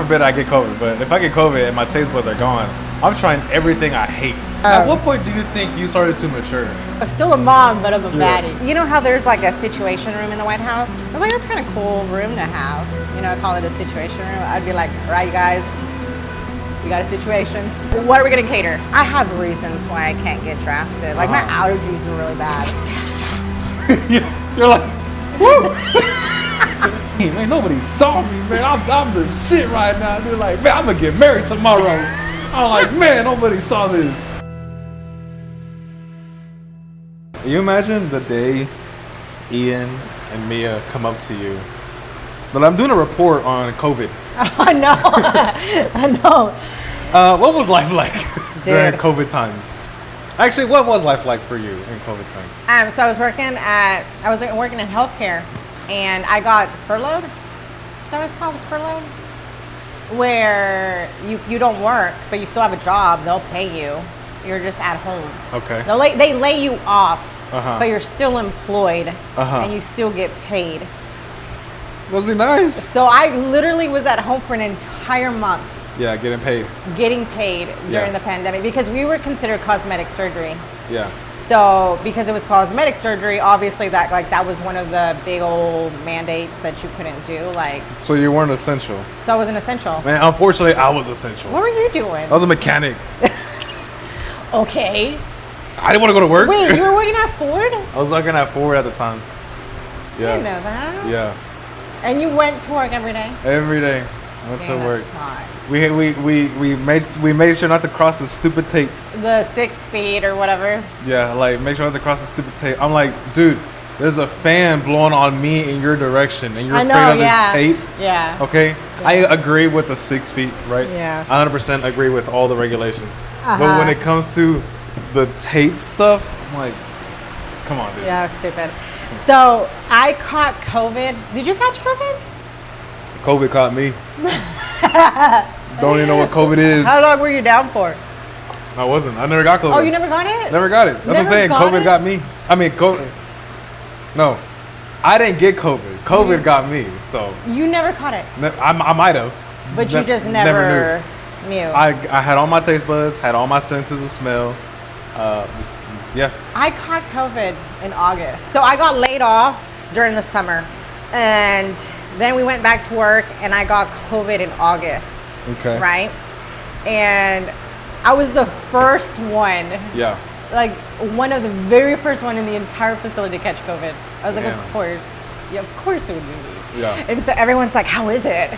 forbid I get COVID, but if I get COVID and my taste buds are gone, I'm trying everything I hate. At what point do you think you started to mature? I'm still a mom, but I'm a Yeah. baddie. You know how there's like a situation room in the White House? I was like, that's kind of cool room to have. You know, I call it a situation room. I'd be like, all right, you guys, we got a situation. What are we gonna cater? I have reasons why I can't get drafted. Like my allergies are really bad. You're like, woo! Hey, man, nobody saw me, man. I'm the shit right now. They're like, man, I'm gonna get married tomorrow. I'm like, man, nobody saw this. Can you imagine the day Ian and Mia come up to you? But I'm doing a report on COVID. I know. I know. What was life like during Dude. COVID times? Actually, what was life like for you in COVID times? So I was working in healthcare, and I got furloughed. Is that what it's called, furloughed? Where you don't work, but you still have a job. They'll pay you. You're just at home. Okay. They lay you off, Uh-huh. but you're still employed, Uh-huh. and you still get paid. Must be nice. So I literally was at home for an entire month Yeah, getting paid. getting paid during Yeah. the pandemic because we were considered cosmetic surgery. Yeah. So because it was cosmetic surgery, obviously that was one of the big old mandates that you couldn't do. Like, So you weren't essential. so I was an essential. Man, unfortunately, I was essential. What were you doing? I was a mechanic. Okay. I didn't want to go to work. Wait, you were working at Ford? I was working at Ford at the time. I Yeah. didn't know that. Yeah. And you went to work every day? Every day. Went to Damn, that work. sucks. We made sure not to cross the stupid tape. The 6 feet or whatever. Yeah, like make sure not to cross the stupid tape. I'm like, dude, there's a fan blowing on me in your direction, and you're I afraid know, of yeah. this tape. Yeah. Okay, I agree with the 6 feet, right? Yeah. I 100% agree with all the regulations. But Uh-huh. when it comes to the tape stuff, I'm like, come on, dude. Yeah, it was stupid. So I caught COVID. Did you catch COVID? COVID caught me. Don't even know what COVID is. How long were you down for? I wasn't. I never got COVID. Oh, you never got it? Never got it. That's what I'm Never saying. got COVID it? got me. I mean, COVID. No, I didn't get COVID. COVID got me. So You never caught it, I might have. but you just never knew. I had all my taste buds, had all my senses of smell. Yeah. I caught COVID in August. So I got laid off during the summer. And then we went back to work and I got COVID in August. Okay. Right? And I was the first one, Yeah. like one of the very first one in the entire facility to catch COVID. I was like, Damn. of course. Yeah, of course it would be me. Yeah. And so everyone's like, how is it?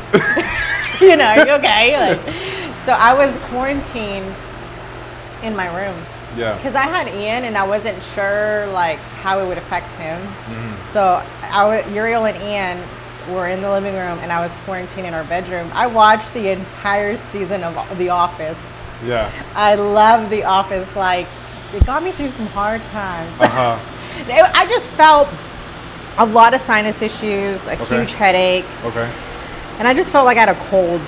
You know, are you okay? Like, so I was quarantined in my room. Yeah. Because I had Ian and I wasn't sure like how it would affect him. Mm-hmm. So Uriel and Ian were in the living room and I was quarantined in our bedroom. I watched the entire season of The Office. Yeah. I love The Office. Like, it got me through some hard times. Uh-huh. I just felt a lot of sinus issues, a Okay. huge headache, Okay. and I just felt like I had a cold.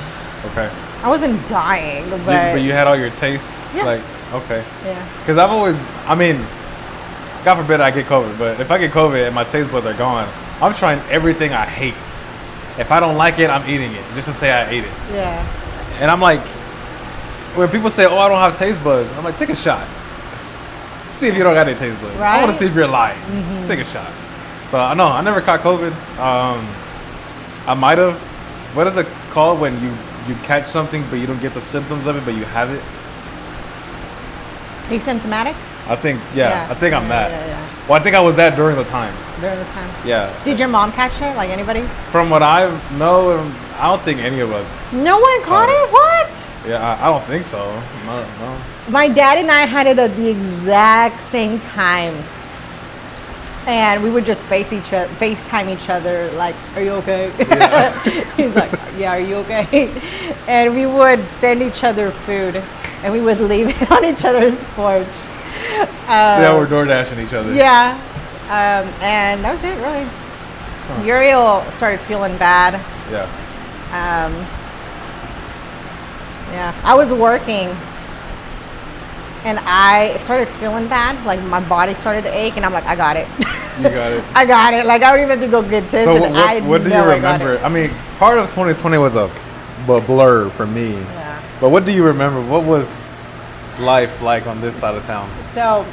Okay. I wasn't dying, but, But you had all your taste? Yeah. Like, okay. yeah. Because I've always, I mean, God forbid I get COVID, but if I get COVID and my taste buds are gone, I'm trying everything I hate. If I don't like it, I'm eating it, just to say I ate it. Yeah. And I'm like, when people say, oh, I don't have taste buds, I'm like, take a shot. See if you don't got any taste buds. I want Right? to see if you're lying. Take a shot. So, no, I never caught COVID. I might have. What is it called when you catch something, but you don't get the symptoms of it, but you have it? Asymptomatic? I think, yeah. I think I'm that. Yeah. Well, I think I was that during the time. During the time. Yeah. Did your mom catch it? Like anybody? From what I know, I don't think any of us. No one caught Caught it? What? Yeah, I don't think so. No. My dad and I had it at the exact same time. And we would just FaceTime each other, like, are you okay? Yeah. He's like, yeah, are you okay? And we would send each other food, and we would leave it on each other's porch. Yeah, we're door dashing each other. Yeah. And that was it, really. Uriel started feeling bad. Yeah. Yeah, I was working and I started feeling bad. Like my body started to ache and I'm like, I got it. You got it. I got it. Like I don't even have to go get tested. So what do you remember? I mean, part of 2020 was a blur for me. Yeah. But what do you remember? What was life like on this side of town? So,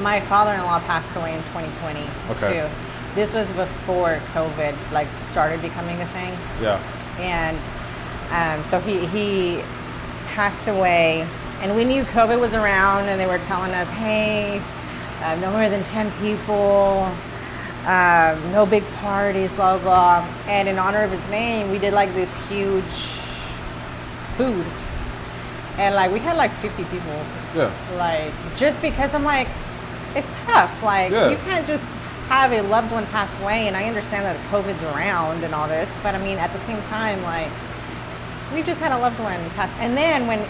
my father-in-law passed away in 2020. Okay. Too. This was before COVID like started becoming a thing, Yeah. and so he passed away, and we knew COVID was around, and they were telling us, hey, no more than 10 people, no big parties, blah, blah, blah. And in honor of his name, we did like this huge food. And like we had like 50 people. Yeah. Like just because I'm like, it's tough. Like Yeah. you can't just have a loved one pass away. And I understand that COVID's around and all this, but I mean at the same time, like we just had a loved one pass. And then when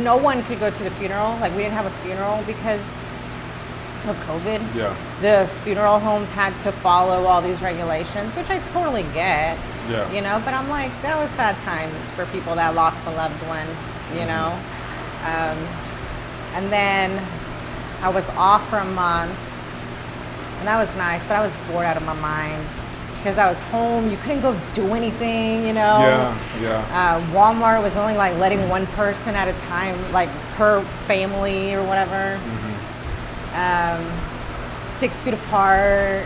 no one could go to the funeral, like we didn't have a funeral because of COVID. Yeah. The funeral homes had to follow all these regulations, which I totally get. Yeah. You know, but I'm like, that was sad times for people that lost a loved one, you know? And then I was off for a month, and that was nice, but I was bored out of my mind because I was home. You couldn't go do anything, you know? Yeah. Walmart was only like letting one person at a time, like per family or whatever. 6 feet apart,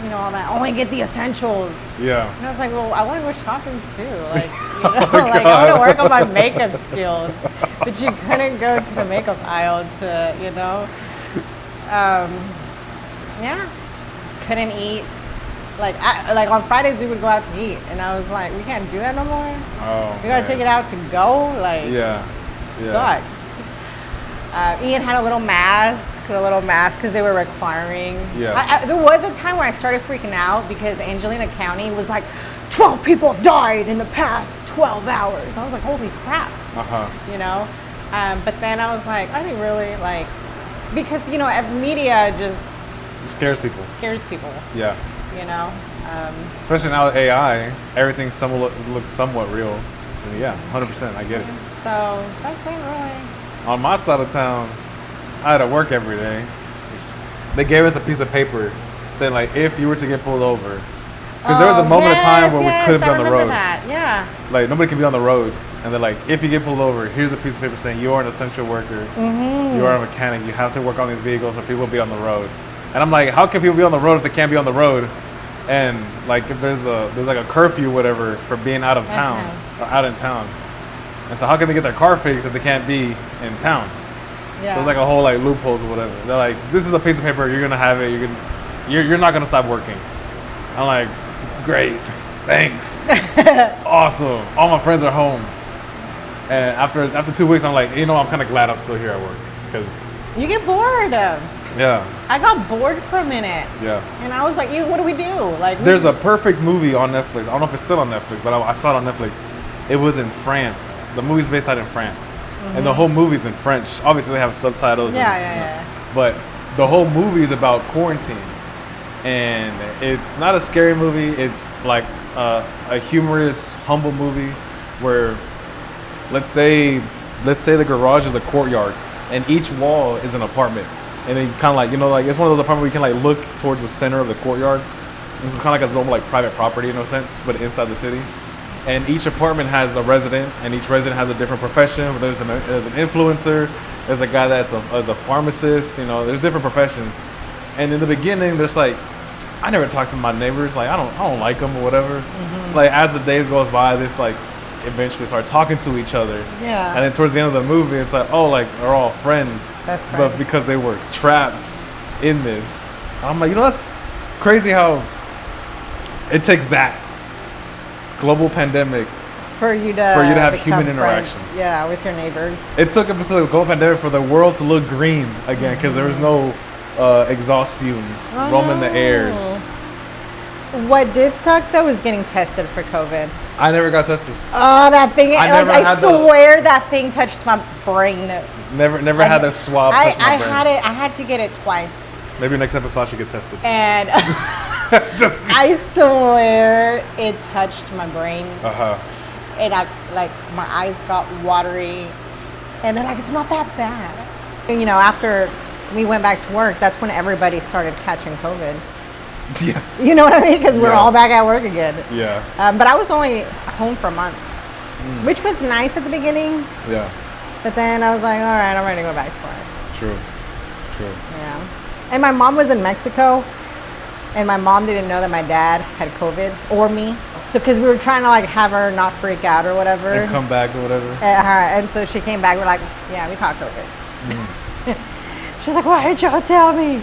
you know, all that. Only get the essentials. Yeah. And I was like, well, I want to go shopping too. Like, you know, like I want to work on my makeup skills. But you couldn't go to the makeup aisle to, you know. Yeah. Couldn't eat. Like on Fridays we would go out to eat, and I was like, we can't do that no more. Oh. We gotta take it out to go. Like, Yeah. sucks. Ian had a little mask because they were requiring. Yeah. There was a time where I started freaking out because Angelina County was like, 12 people died in the past 12 hours. I was like, holy crap, you know? But then I was like, are they really like, because, you know, media just It scares people. scares people, Yeah. you know? Especially now with AI, everything looks somewhat real. And yeah, 100%. I get it. So that's it really. On my side of town, I had to work every day. They gave us a piece of paper saying like, if you were to get pulled over, because there was a moment of time where we couldn't be on the road. That. Yeah. Like nobody can be on the roads, and they're like, if you get pulled over, here's a piece of paper saying you are an essential worker, you are a mechanic, you have to work on these vehicles so people will be on the road. And I'm like, how can people be on the road if they can't be on the road? And like if there's like a curfew, whatever, for being out of town or out in town. And so how can they get their car fixed if they can't be in town? Yeah. So it's like a whole like loopholes or whatever. They're like, this is a piece of paper, you're gonna have it, you're not gonna stop working. I'm like, great, thanks, awesome. All my friends are home, and after 2 weeks, I'm like, you know, I'm kind of glad I'm still here at work because You get bored. yeah, I got bored for a minute. yeah. And I was like, what do we do? Like, There's a perfect movie on Netflix. I don't know if it's still on Netflix, but I saw it on Netflix. It was in France. The movie's based out in France, and the whole movie's in French. Obviously, they have subtitles. Yeah. But the whole movie is about quarantine, and it's not a scary movie. It's like a humorous, humble movie where, let's say the garage is a courtyard, and each wall is an apartment, and then kind of like, you know, like it's one of those apartments where you can like look towards the center of the courtyard. This is kind of like its own like private property in a sense, but inside the city. And each apartment has a resident, and each resident has a different profession. There's an influencer, there's a guy that's a pharmacist, you know, there's different professions. And in the beginning, there's like, I never talk to my neighbors, like I don't like them or whatever. Like as the days goes by, this like eventually start talking to each other. Yeah. And then towards the end of the movie, it's like, oh, like they're all friends. That's right. But because they were trapped in this, I'm like, you know, that's crazy how it takes that global pandemic For you to have become human friends, interactions. Yeah, with your neighbors. It took up until the global pandemic for the world to look green again because there was no exhaust fumes roaming the airs. What did suck though was getting tested for COVID. I never got tested. Oh, that thing! I swear that thing touched my brain. Never had a swab touch my brain. I had to get it twice. Maybe next episode I should get tested. And Just I swear it touched my brain. And my eyes got watery. And they're like, it's not that bad. You know, after we went back to work, that's when everybody started catching COVID. Yeah. You know what I mean? Because we're Yeah. all back at work again. Yeah. But I was only home for a month. which was nice at the beginning. Yeah. But then I was like, all right, I'm ready to go back to work. True. Yeah. And my mom was in Mexico, and my mom didn't know that my dad had COVID or me. So, because we were trying to like have her not freak out or whatever. And come back or whatever. And so she came back. We're like, yeah, we caught COVID. She's like, why did y'all tell me?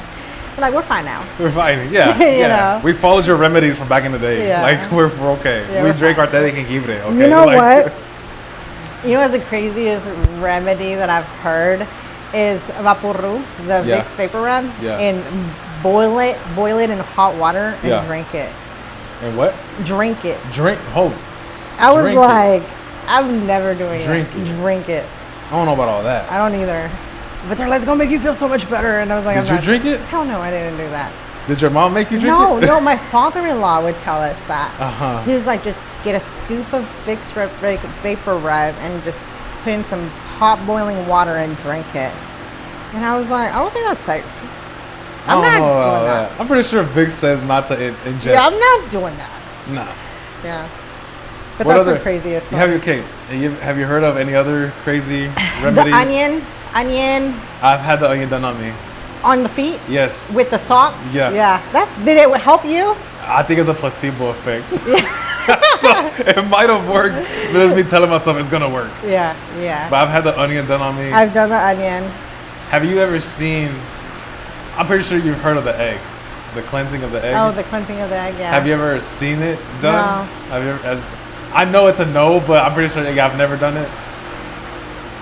We're like, we're fine now. We're fine. Yeah. You yeah. know. We followed your remedies from back in the day. Yeah. Like we're okay. Yeah, we we're drink fine. Arteta Jengibre. Okay. You know Like, what? You know what's the craziest remedy that I've heard is Vaporu, the Yeah. Vicks Vapor Rub, Yeah. and boil it in hot water and Yeah. drink it. And what? Drink it. Drink. Hold. I was Drink it. like, I'm never doing Drink it. it. Drink it. I don't know about all that. I don't either. But they're like, it's gonna make you feel so much better. And I was like, Did I'm you not. drink it? Hell no, I didn't do that. Did your mom make you drink No, it? no, my father-in-law would tell us that. Uh-huh. He was like, just get a scoop of Vicks Vapor Rub and just put in some hot boiling water and drink it. And I was like, I don't think that's safe. I I'm don't not know about doing that. I'm pretty sure Vic says not to ingest. Yeah, I'm not doing that. Nah. Yeah. But What that's other? the craziest Have one. you heard of any other crazy remedies? The onion I've had the onion done on me. on the feet Yes. with the sock. Yeah. Yeah. Did it help you? I think it's a placebo effect. So it might have worked, but it's me telling myself it's gonna work. Yeah. Yeah. But I've had the onion done on me. I've done the onion. Have you ever seen? I'm pretty sure you've heard of the egg, the cleansing of the egg. Oh, the cleansing of the egg. Yeah. Have you ever seen it done? No. Have you ever? I know it's a no, but I'm pretty sure I've never done it.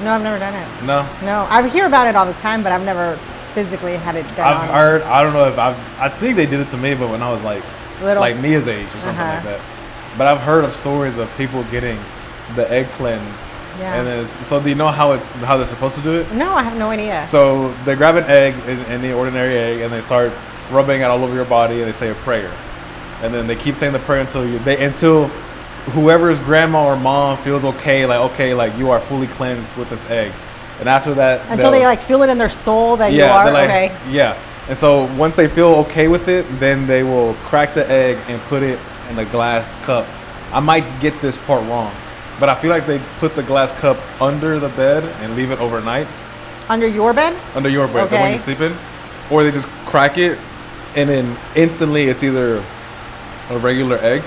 No, I've never done it. No. No, I hear about it all the time, but I've never physically had it done. I've heard. I don't know if I think they did it to me, but when I was like Little. Mia's age or something Uh-huh. like that. But I've heard of stories of people getting the egg cleanse. Yeah. And so do you know how they're supposed to do it? No, I have no idea. So they grab an egg, any ordinary egg, and they start rubbing it all over your body, and they say a prayer, and then they keep saying the prayer until whoever's grandma or mom feels okay, like you are fully cleansed with this egg, and after that, Until they like feel it in their soul that you are they're like, okay. yeah. And so once they feel okay with it, then they will crack the egg and put it in a glass cup. I might get this part wrong, but I feel like they put the glass cup under the bed and leave it overnight. Under your bed? Under your bed, the one Okay. you sleep in, or they just crack it, and then instantly it's either a regular egg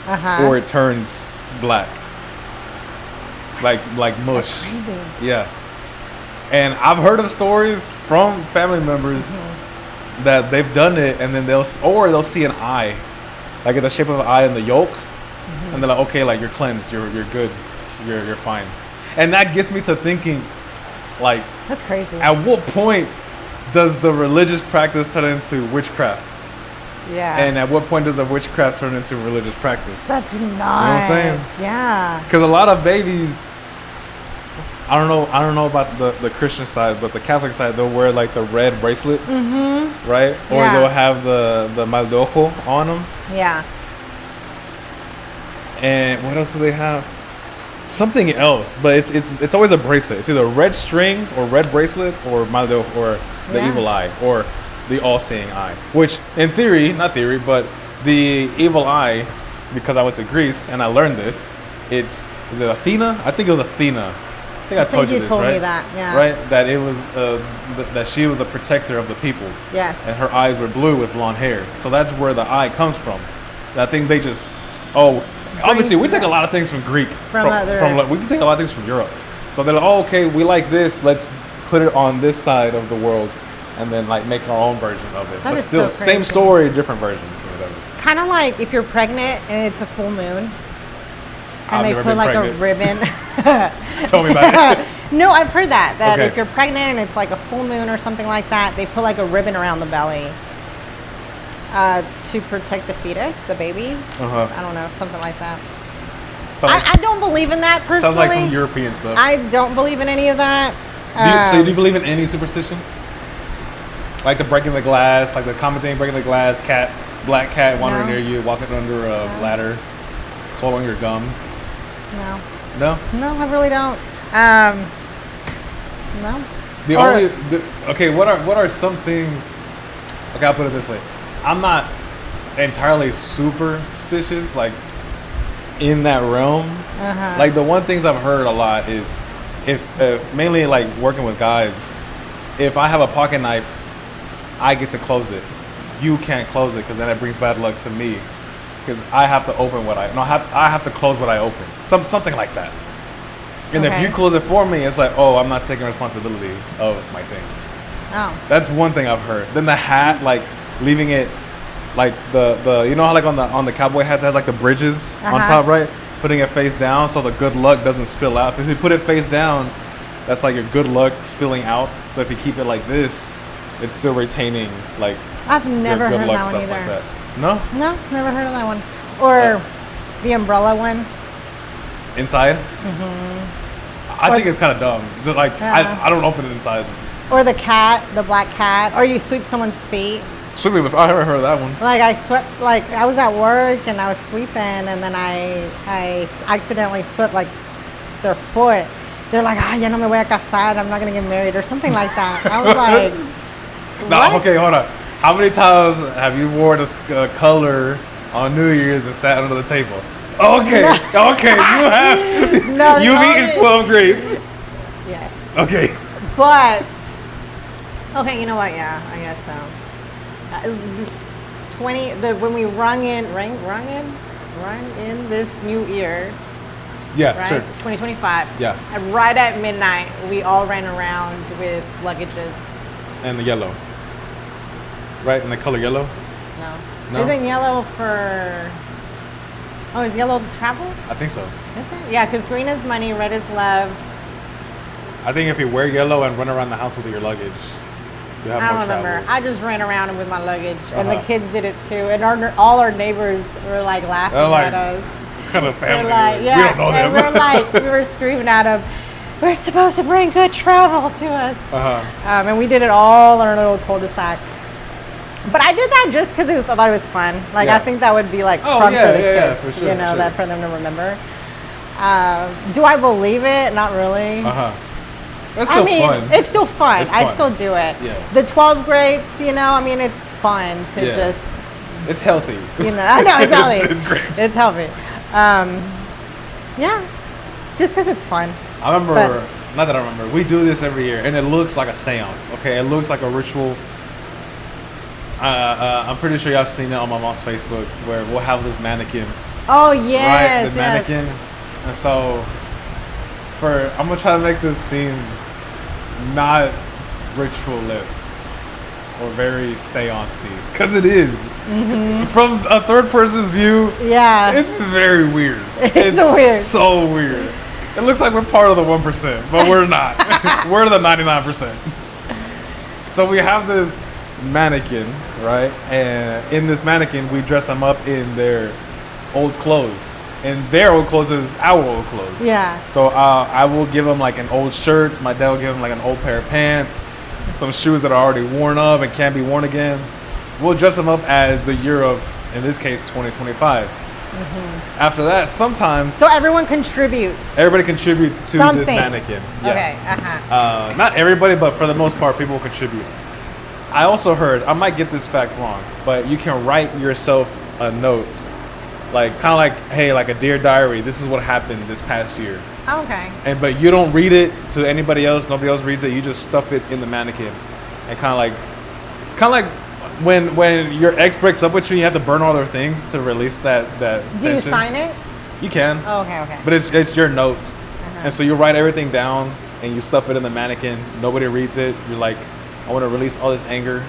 Uh-huh. or it turns black, like mush. Crazy. Yeah, and I've heard of stories from family members that they've done it, and then they'll see an eye, like in the shape of an eye in the yolk, and they're like, okay, like you're cleansed, you're good, you're fine, and that gets me to thinking, like, That's crazy. at what point does the religious practice turn into witchcraft? Yeah. And at what point does a witchcraft turn into religious practice? That's nice. what I'm saying? Yeah. Because a lot of babies, I don't know about the Christian side, but the Catholic side, they'll wear like the red bracelet, right? Or Yeah. they'll have the mal de ojo on them. Yeah. And what else do they have? Something else, but it's always a bracelet. It's either red string or red bracelet or mal de ojo, or the Yeah. evil eye, or the all-seeing eye. Which, in theory, not theory, but the evil eye, because I went to Greece and I learned this. Is it Athena? I think it was Athena. I think I told you this, told right? me that. Yeah. Right? That it was that she was a protector of the people, Yes. and her eyes were blue with blonde hair. So that's where the eye comes from. I think they just obviously we take a lot of things from Greek, From other- we can take a lot of things from Europe. So they're like, oh, okay, we like this. Let's put it on this side of the world, and then like make our own version of it. That But is still, so same crazy. story, different versions or whatever. Kind of like if you're pregnant and it's a full moon, and I've they never put been like pregnant. a ribbon. Tell me about it. No, I've heard that Okay. if you're pregnant and it's like a full moon or something like that, they put like a ribbon around the belly to protect the fetus, the baby. Uh-huh. I don't know, something like that. Sounds, I don't believe in that personally. sounds like some European stuff. I don't believe in any of that. So do you believe in any superstition? Like the breaking the glass, like the common thing, breaking the glass, black cat wandering No. near you, walking under a ladder, swallowing your gum. No, No? no, I really don't. No. Okay, what are some things? Okay, I'll put it this way. I'm not entirely superstitious, like in that realm, Like the one things I've heard a lot is if mainly like working with guys, if I have a pocket knife, I get to close it. You can't close it because then it brings bad luck to me because I have to open what I have to close what I open. Something like that. And if you close it for me, it's like, oh, I'm not taking responsibility of my things. Oh. That's one thing I've heard. Then the hat, like leaving it, like the you know how like on the cowboy hats it has like the bridges on top, right? Putting it face down so the good luck doesn't spill out. If you put it face down, that's like your good luck spilling out. So if you keep it like this, it's still retaining like. I've never good heard luck that one stuff either. like that. No? No, never heard of that one. Or the umbrella one. Inside? I think it's kind of dumb. Just like I don't open it inside. Or the cat, the black cat. Or you sweep someone's feet. Sweeping, I haven't heard of that one. Like I swept, like I was at work and I was sweeping and then I accidentally swept like their foot. They're like, ya no me voy a casar, I'm not gonna get married or something like that. I was like, no, what? okay, hold on. How many times have you worn a color on New Year's and sat under the table? Okay, okay, you have. No, you've eaten 12 grapes. Yes. Okay. But okay, you know what? Yeah, I guess so. 20. When we rung in this new year. Yeah, right? sure. 2025. Yeah. And right at midnight, we all ran around with luggages. And the yellow. Right, and the color yellow. No. Isn't yellow for? Oh, is yellow travel? I think so. Is it? Yeah, because green is money, red is love. I think if you wear yellow and run around the house with your luggage, you have I more don't remember. travels. I just ran around with my luggage, and the kids did it too. And all our neighbors were like laughing at us. What kind of family? We're like, yeah, we don't know them. and we're like, we were screaming at them. We're supposed to bring good travel to us. And we did it all on our little cul-de-sac. But I did that just because I thought it was fun. Like I think that would be like fun for the kids, for sure, you know, that for them to remember. Do I believe it? Not really. That's still fun. It's still fun. It's fun. I still do it. Yeah. The 12 grapes, you know, I mean, it's fun to just. It's healthy. You know, I know it's healthy. It's grapes. It's healthy. Yeah, just because it's fun. I remember, not that I remember, we do this every year, and it looks like a seance, okay? It looks like a ritual. I'm pretty sure y'all seen it on my mom's Facebook, where we'll have this mannequin. Oh, yes. Right, the mannequin. And so, I'm going to try to make this seem not ritualist or very seance-y, because it is. From a third person's view, it's very weird. It's weird. So weird. It looks like we're part of the 1%, but we're not. We're the 99%. So we have this mannequin, right? And in this mannequin, we dress them up in their old clothes. And their old clothes is our old clothes. Yeah. So I will give them like an old shirt. My dad will give them like an old pair of pants, some shoes that are already worn up and can't be worn again. We'll dress them up as the year of, in this case, 2025. After that, sometimes. So everyone contributes. Everybody contributes to this mannequin. Yeah. Okay. Not everybody, but for the most part, people will contribute. I also heard, I might get this fact wrong, but you can write yourself a note, like kind of like, hey, like a dear diary. This is what happened this past year. Okay. But you don't read it to anybody else. Nobody else reads it. You just stuff it in the mannequin, and kind of like when your ex breaks up with you, you have to burn all their things to release that Do tension. you sign it? You can. Oh, okay. But it's your notes, and so you write everything down and you stuff it in the mannequin. Nobody reads it. You're like, I want to release all this anger,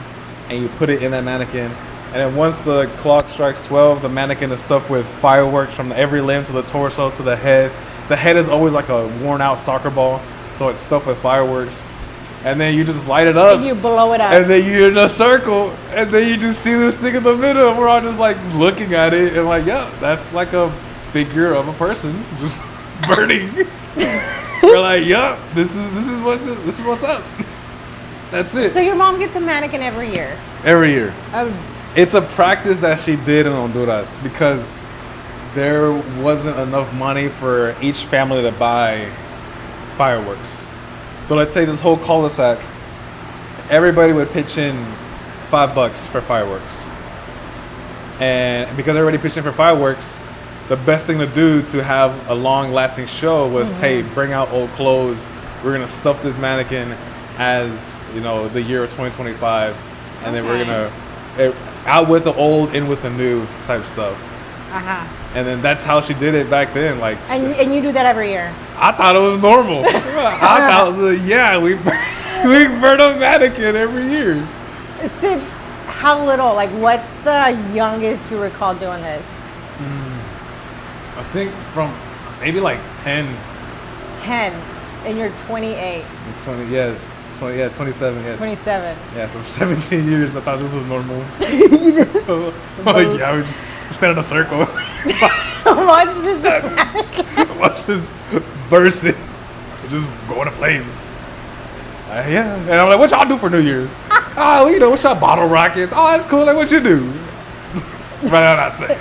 and you put it in that mannequin. And then once the clock strikes 12, the mannequin is stuffed with fireworks from every limb to the torso to the head. The head is always like a worn out soccer ball, so it's stuffed with fireworks. And then you just light it up. And you blow it up. And then you're in a circle, and then you just see this thing in the middle, and we're all just like looking at it, and like, yeah, that's like a figure of a person just burning. We're like, yeah, this is what's up. That's it. So your mom gets a mannequin every year? Every year. Oh. It's a practice that she did in Honduras because there wasn't enough money for each family to buy fireworks. So let's say this whole cul-de-sac, everybody would pitch in $5 for fireworks. And because everybody pitched in for fireworks, the best thing to do to have a long-lasting show was, hey, bring out old clothes. We're gonna stuff this mannequin as, you know, the year of 2025, and then we're gonna out with the old, in with the new type stuff. And then that's how she did it back then. Like, and you do that every year. I thought it was normal. I thought it was we burn a mannequin every year. Since how little? Like, what's the youngest you recall doing this? I think from maybe like 10. 10, and you're 28. 27, yeah. 27. Yeah, so for 17 years, I thought this was normal. You just So, like, yeah, we just stand in a circle. watch this. Watch this burst it. Just go into flames. Yeah. And I'm like, what y'all do for New Year's? Oh, you know, what's y'all bottle rockets? Oh, that's cool. Like, what you do? Right out, I say.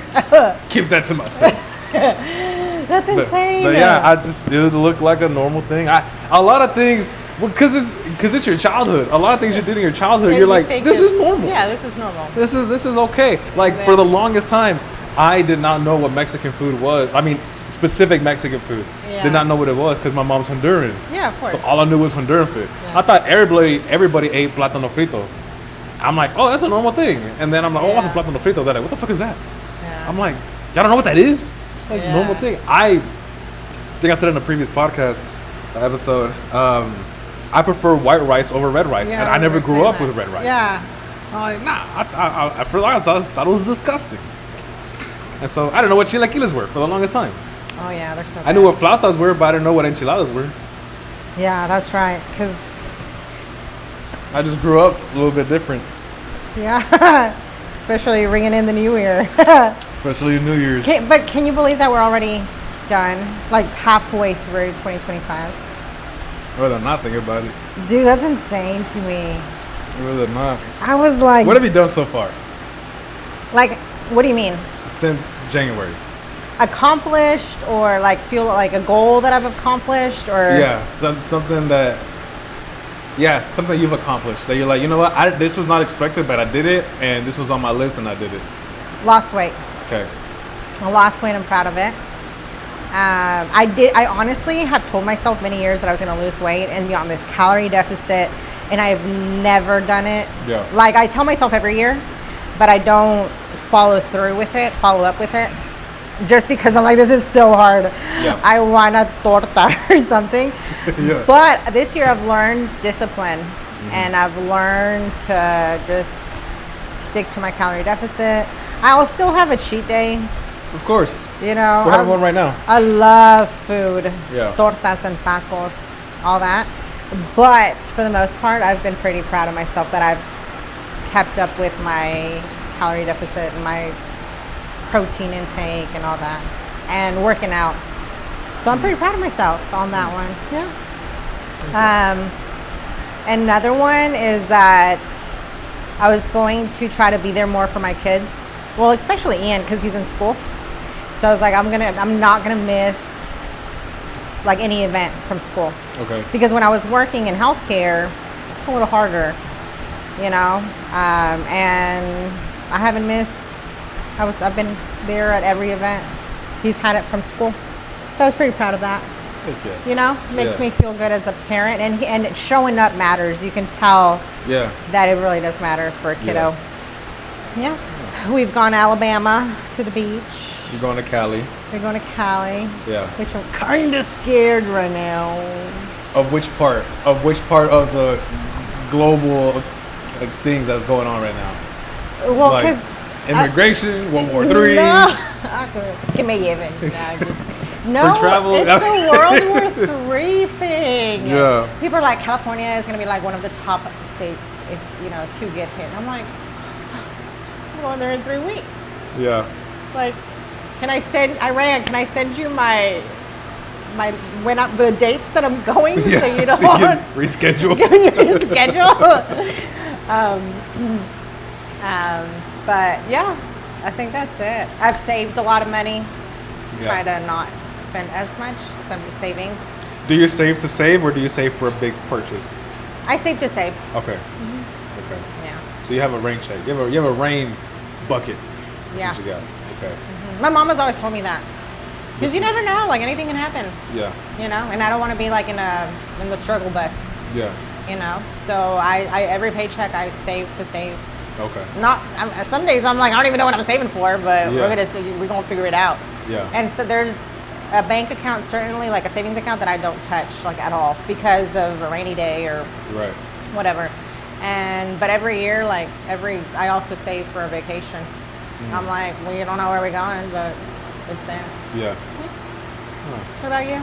Keep that to myself. That's insane. But yeah, it would look like a normal thing. A lot of things, because it's your childhood. A lot of things you did in your childhood, Yeah, you're you like, think this it's- is normal. Yeah, this is normal. This is okay. Like, for the longest time, I did not know what Mexican food was. I mean, specific Mexican food. Yeah. Did not know what it was because my mom's Honduran. Yeah, of course. So all I knew was Honduran food. Yeah. I thought everybody ate plátano frito. I'm like, oh, that's a normal thing. And then I'm like, oh, what's a Yeah. plátano frito? They're like, what the fuck is that? Yeah. I'm like, y'all don't know what that is? It's like a normal Yeah. thing. I think I said in a previous podcast episode, I prefer white rice over red rice. Yeah, and I never we were grew saying up that. with red rice. Yeah. I'm like, nah, I for the longest time, I thought it was disgusting. And so I didn't know what chilaquiles were for the longest time. Oh yeah, they're so. I knew what flautas were, but I didn't know what enchiladas were. Yeah, that's right. Cause I just grew up a little bit different, yeah, especially ringing in the new year. especially New Year's. But can you believe that we're already done? Like halfway through 2025. I'd rather not think about it. Dude, that's insane to me. I'd rather not. I was like, What have you done so far like, what do you mean? since January? Accomplished, or like feel like a goal that I've accomplished, or Yeah, something that. Yeah, something you've accomplished that you're like, you know what? This was not expected, but I did it, and this was on my list, and I did it. lost weight. Okay. I lost weight. I'm proud of it. I honestly have told myself many years that I was going to lose weight and be on this calorie deficit, and I've never done it. Yeah. Like, I tell myself every year, but I don't follow up with it, just because I'm like, this is so hard. Yeah. I want a torta or something. Yeah. But this year I've learned discipline, and I've learned to just stick to my calorie deficit. I'll still have a cheat day, Of course. you know. We're having one right now. I love food, Yeah. tortas and tacos, all that. But for the most part, I've been pretty proud of myself that I've kept up with my calorie deficit and my protein intake and all that, and working out. So I'm pretty proud of myself on that one. Yeah. Another one is that I was going to try to be there more for my kids. Well, especially Ian, because he's in school. So I was like, I'm not gonna miss like any event from school. Okay. Because when I was working in healthcare, it's a little harder, you know. And I haven't missed. I've been there at every event. He's had it from school, so I was pretty proud of that. Okay. You know, makes Yeah. me feel good as a parent, and showing up matters. You can tell Yeah. that it really does matter for a kiddo. Yeah. We've gone to Alabama to the beach. You're going to Cali. We're going to Cali. Yeah. Which I'm kind of scared right now. Of which part? Of which part of the global things that's going on right now? Well, Like, because immigration, World War III. No, que me lleven. No, For travel? it's the World War III thing. Yeah. People are like, California is going to be like one of the top states, if to get hit. I'm like, I'm going there in 3 weeks. Yeah. Like, can I send you my the dates that I'm going, so you So you don't can reschedule. give me your schedule. But yeah, I think that's it. I've saved a lot of money. Try to not spend as much. Some saving. Do you save to save, or do you save for a big purchase? I save to save. Okay. Mm-hmm. Okay. Yeah. So you have a rain check. You have a rain bucket. That's Yeah. what you got. Okay. My mom has always told me that. Because you never know, like anything can happen, Yeah. you know. And I don't want to be like in the struggle bus, Yeah. you know. So I every paycheck I save to save. Okay. Some days I'm like I don't even know what I'm saving for, but Yeah. we're gonna figure it out. Yeah. And so there's a bank account, certainly like a savings account that I don't touch like at all because of a rainy day or Right. whatever. But every year, I also save for a vacation. I'm like, we don't know where we're going, but it's there. Yeah. What about you?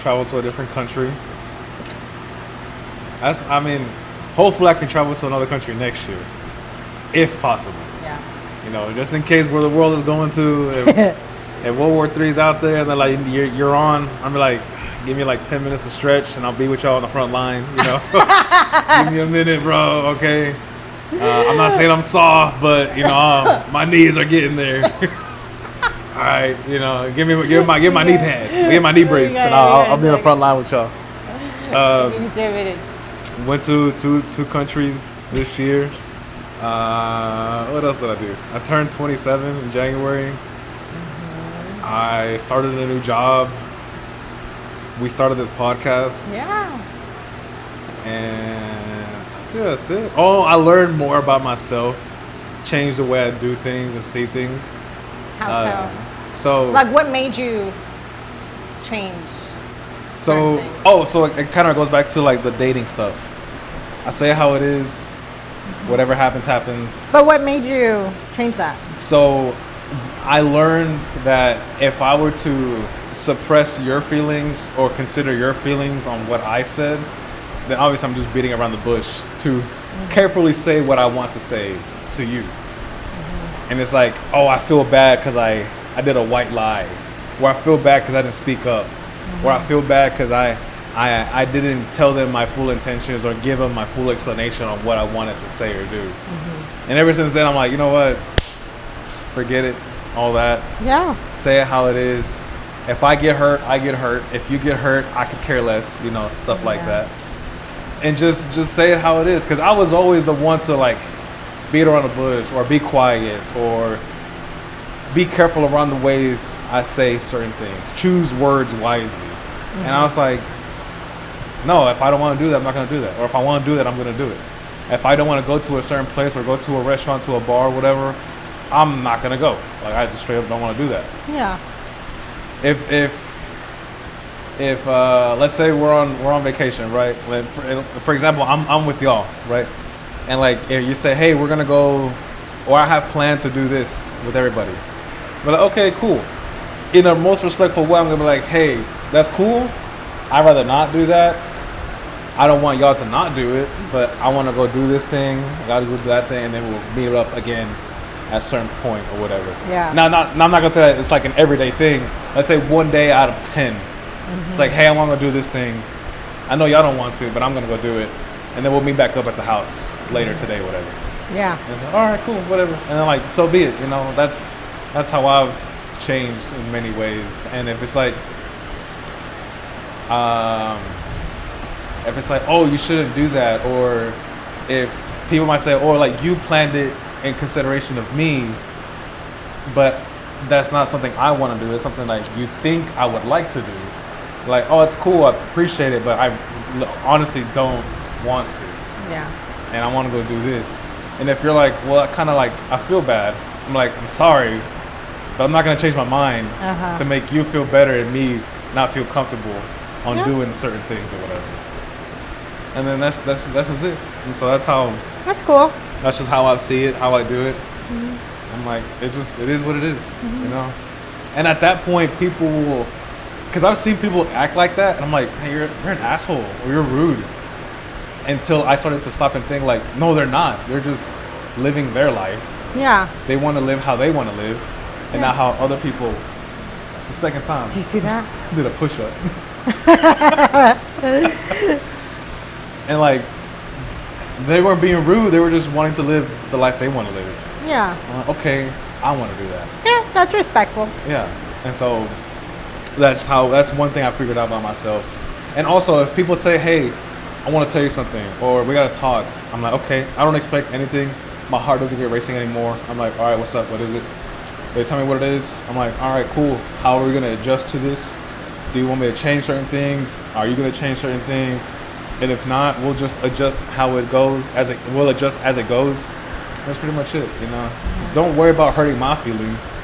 Travel to a different country. Hopefully I can travel to another country next year, if possible. Yeah. You know, just in case where the world is going to. If World War III is out there and they're like, you're on, I'm like, give me like 10 minutes to stretch and I'll be with y'all on the front line, you know. Give me a minute, bro, okay? I'm not saying I'm soft, but, you know, my knees are getting there. All right, you know, give my knee pad, give my knee brace, and I'll be on the front line with y'all. Went to two countries this year. What else did I do? I turned 27 in January. I started a new job. We started this podcast. Yeah. And yeah, that's it. Oh, I learned more about myself, changed the way I do things and see things. How so? So Like, what made you change? So it kind of goes back to like the dating stuff. I say how it is. Whatever happens, happens. But what made you change that? So I learned that if I were to suppress your feelings or consider your feelings on what I said, then obviously I'm just beating around the bush to carefully say what I want to say to you. And it's like, oh, I feel bad because I did a white lie, or I feel bad because I didn't speak up, or I feel bad because I didn't tell them my full intentions or give them my full explanation on what I wanted to say or do. And ever since then, I'm like, you know what? Just forget it, all that. Yeah. Say it how it is. If I get hurt, I get hurt. If you get hurt, I could care less, you know, stuff like that. And just say it how it is. Because I was always the one to like beat around the bush or be quiet or be careful around the ways I say certain things. Choose words wisely. And I was like, no, if I don't want to do that, I'm not going to do that. Or if I want to do that, I'm going to do it. If I don't want to go to a certain place or go to a restaurant, to a bar, whatever, I'm not going to go. Like, I just straight up don't want to do that. Yeah. If let's say we're on vacation, right? For example, I'm with y'all, right? And like if you say, hey, we're going to go, or I have planned to do this with everybody. But like, okay, cool. In a most respectful way, I'm going to be like, hey, that's cool. I'd rather not do that. I don't want y'all to not do it, but I want to go do this thing. I got to go do that thing, and then we'll meet up again at a certain point or whatever. Yeah. Now, I'm not going to say that it's like an everyday thing. Let's say one day out of 10. It's like, hey, I want to go do this thing. I know y'all don't want to, but I'm going to go do it. And then we'll meet back up at the house later today, whatever. Yeah. And it's like, all right, cool, whatever. And then like, so be it. You know, that's how I've changed in many ways. And if it's like, oh, you shouldn't do that, or if people might say, oh, like you planned it in consideration of me, but that's not something I want to do. It's something like you think I would like to do. Like, oh, it's cool, I appreciate it, but I honestly don't want to. Yeah. And I want to go do this. And if you're like, well, I feel bad. I'm like, I'm sorry, but I'm not gonna change my mind to make you feel better and me not feel comfortable on doing certain things or whatever. And then that's just it. And so that's cool. That's just how I see it, how I do it. I'm like, it is what it is, you know? And at that point, people will, because I've seen people act like that, and I'm like, hey, you're an asshole, or you're rude. Until I started to stop and think like, no, they're not. They're just living their life. Yeah. They want to live how they want to live, and not how other people. The second time. Do you see that? Did a push-up. And like, they weren't being rude. They were just wanting to live the life they want to live. Yeah. I'm like, okay, I want to do that. Yeah, that's respectful. Yeah. And so that's one thing I figured out about myself. And also, if people say, hey, I want to tell you something, or we got to talk, I'm like, okay, I don't expect anything. My heart doesn't get racing anymore. I'm like, all right, what's up? What is it? They tell me what it is. I'm like, all right, cool. How are we gonna adjust to this? Do you want me to change certain things? Are you gonna change certain things? And if not, we'll just adjust how it goes. We'll adjust as it goes. That's pretty much it. You know, don't worry about hurting my feelings.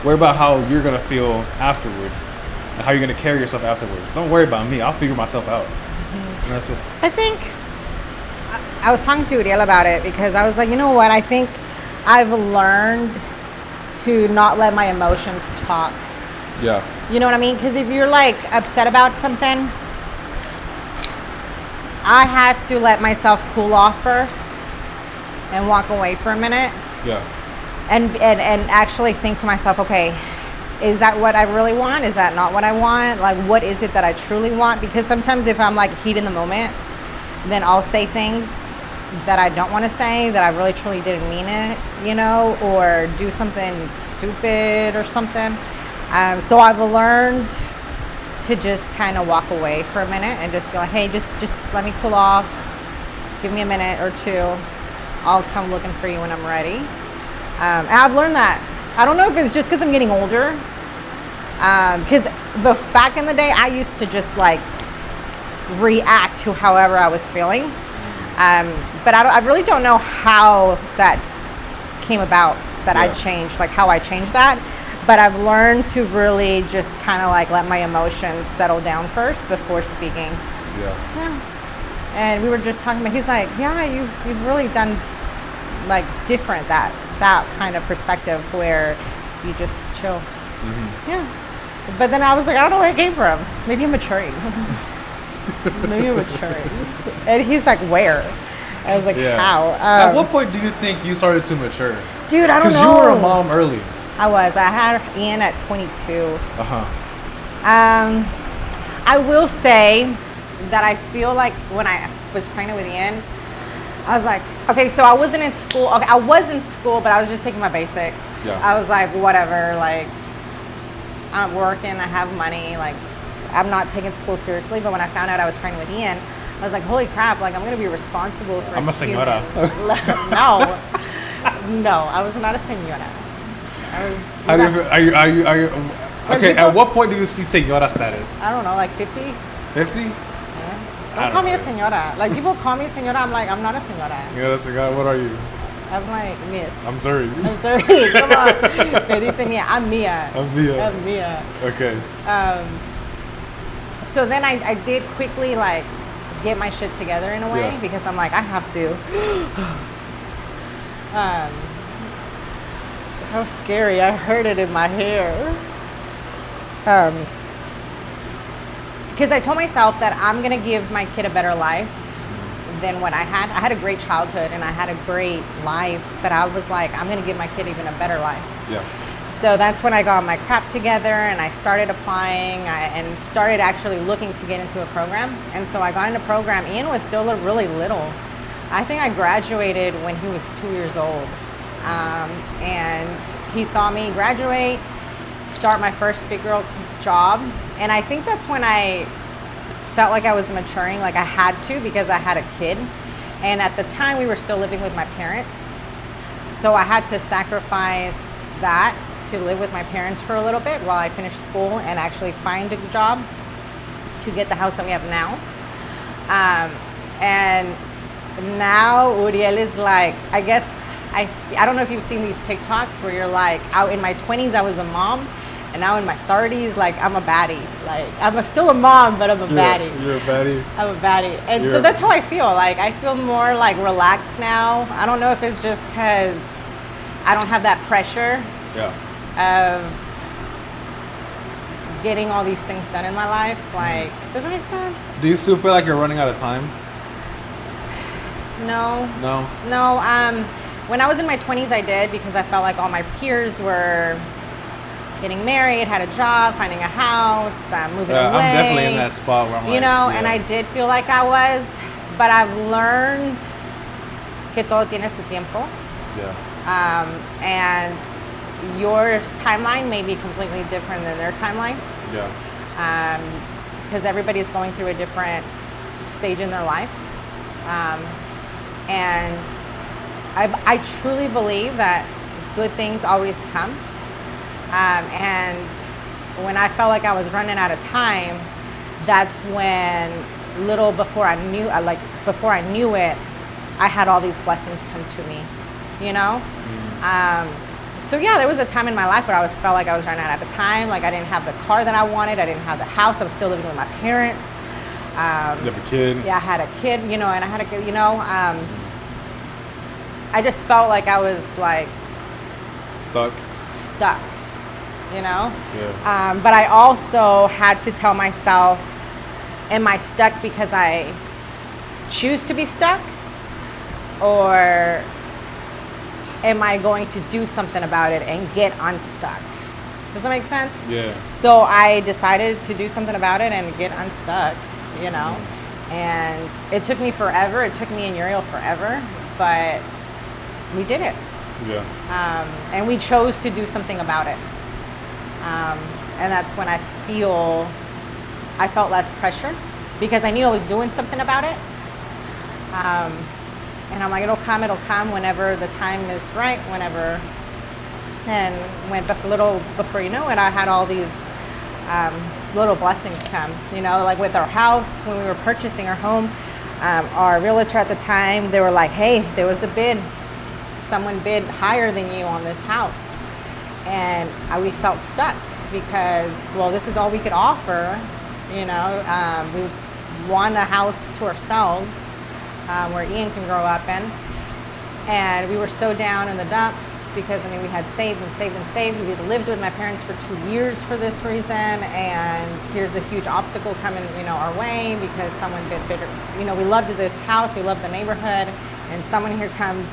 Worry about how you're gonna feel afterwards, and how you're gonna carry yourself afterwards. Don't worry about me. I'll figure myself out. And that's it. I think I was talking to Uriel about it because I was like, you know what? I think I've learned to not let my emotions talk. Yeah. You know what I mean? Because if you're like upset about something, I have to let myself cool off first and walk away for a minute. Yeah. And actually think to myself, okay, is that what I really want? Is that not what I want? Like, what is it that I truly want? Because sometimes if I'm like heat in the moment, then I'll say things that I don't want to say, that I really truly didn't mean it, you know, or do something stupid or something. So I've learned to just kind of walk away for a minute and just be like, hey, just let me cool off. Give me a minute or two. I'll come looking for you when I'm ready. And I've learned that. I don't know if it's just because I'm getting older. Because back in the day, I used to just like react to however I was feeling. But I really don't know how that came about, that I changed, like how I changed that. But I've learned to really just kind of like let my emotions settle down first before speaking. Yeah. And we were just talking about, he's like, yeah, you've really done like different that kind of perspective where you just chill. Mm-hmm. Yeah. But then I was like, I don't know where it came from. Maybe I'm maturing. Maybe I'm maturing. And he's like, where? I was like, how? At what point do you think you started to mature? Dude, I don't know. Because you were a mom early. I had Ian at 22. Uh-huh. I will say that I feel like when I was pregnant with Ian, I was like, okay, so I wasn't in school. Okay, I was in school, but I was just taking my basics. Yeah. I was like, whatever, like, I'm working, I have money, like, I'm not taking school seriously. But when I found out I was pregnant with Ian, I was like, holy crap, like, I'm going to be responsible for I'm a señora. No, I was not a señora. Are you okay, at what point do you see señora status? I don't know, like 50? 50? Yeah. Don't call me a señora. Like, people call me señora, I'm like, I'm not a señora. You're not a señora, what are you? I'm like, miss. I'm sorry. I'm sorry, come on. Me dice Mia, I'm Mia. I'm Mia. Okay. So then I did quickly, like, get my shit together in a way, because I'm like, I have to. How scary, I heard it in my hair. Because I told myself that I'm gonna give my kid a better life than what I had. I had a great childhood and I had a great life, but I was like, I'm gonna give my kid even a better life. Yeah. So that's when I got my crap together and I started applying and started actually looking to get into a program. And so I got into a program. Ian was still really little. I think I graduated when he was 2 years old. And he saw me graduate, start my first big girl job. And I think that's when I felt like I was maturing, like I had to, because I had a kid. And at the time we were still living with my parents. So I had to sacrifice that to live with my parents for a little bit while I finished school and actually find a job to get the house that we have now. And now Uriel is like, I guess, I don't know if you've seen these TikToks where you're like, out in my 20s I was a mom, and now in my 30s, like, I'm a baddie. Like, I'm still a mom, but I'm a baddie. You're a baddie. I'm a baddie. And so that's how I feel. Like, I feel more like relaxed now. I don't know if it's just because I don't have that pressure of getting all these things done in my life. Like, does it make sense? Do you still feel like you're running out of time? No. No? When I was in my 20s, I did, because I felt like all my peers were getting married, had a job, finding a house, moving away. I'm definitely in that spot where I'm like, and I did feel like I was, but I've learned que todo tiene su tiempo. Yeah. And your timeline may be completely different than their timeline. Yeah. Because everybody's going through a different stage in their life. And I truly believe that good things always come. And when I felt like I was running out of time, that's when before I knew it, I had all these blessings come to me, you know? So yeah, there was a time in my life where felt like I was running out of time. Like I didn't have the car that I wanted. I didn't have the house. I was still living with my parents. You have a kid. Yeah, I had a kid, you know, and I had a kid, you know. I just felt like I was like Stuck. You know? Yeah. But I also had to tell myself, am I stuck because I choose to be stuck? Or am I going to do something about it and get unstuck? Does that make sense? Yeah. So I decided to do something about it and get unstuck, you know? And it took me forever. It took me and Uriel forever, but we did it. Yeah. And we chose to do something about it. And that's when I felt less pressure because I knew I was doing something about it. And I'm like, it'll come whenever the time is right, and little before you know it, I had all these little blessings come, you know, like with our house, when we were purchasing our home, our realtor at the time, they were like, hey, there was a bid. Someone bid higher than you on this house. And we felt stuck because, well, this is all we could offer, you know. We want a house to ourselves where Ian can grow up in. And we were so down in the dumps because, I mean, we had saved. We lived with my parents for 2 years for this reason. And here's a huge obstacle coming, you know, our way because someone bid bigger. You know, we loved this house, we loved the neighborhood. And here comes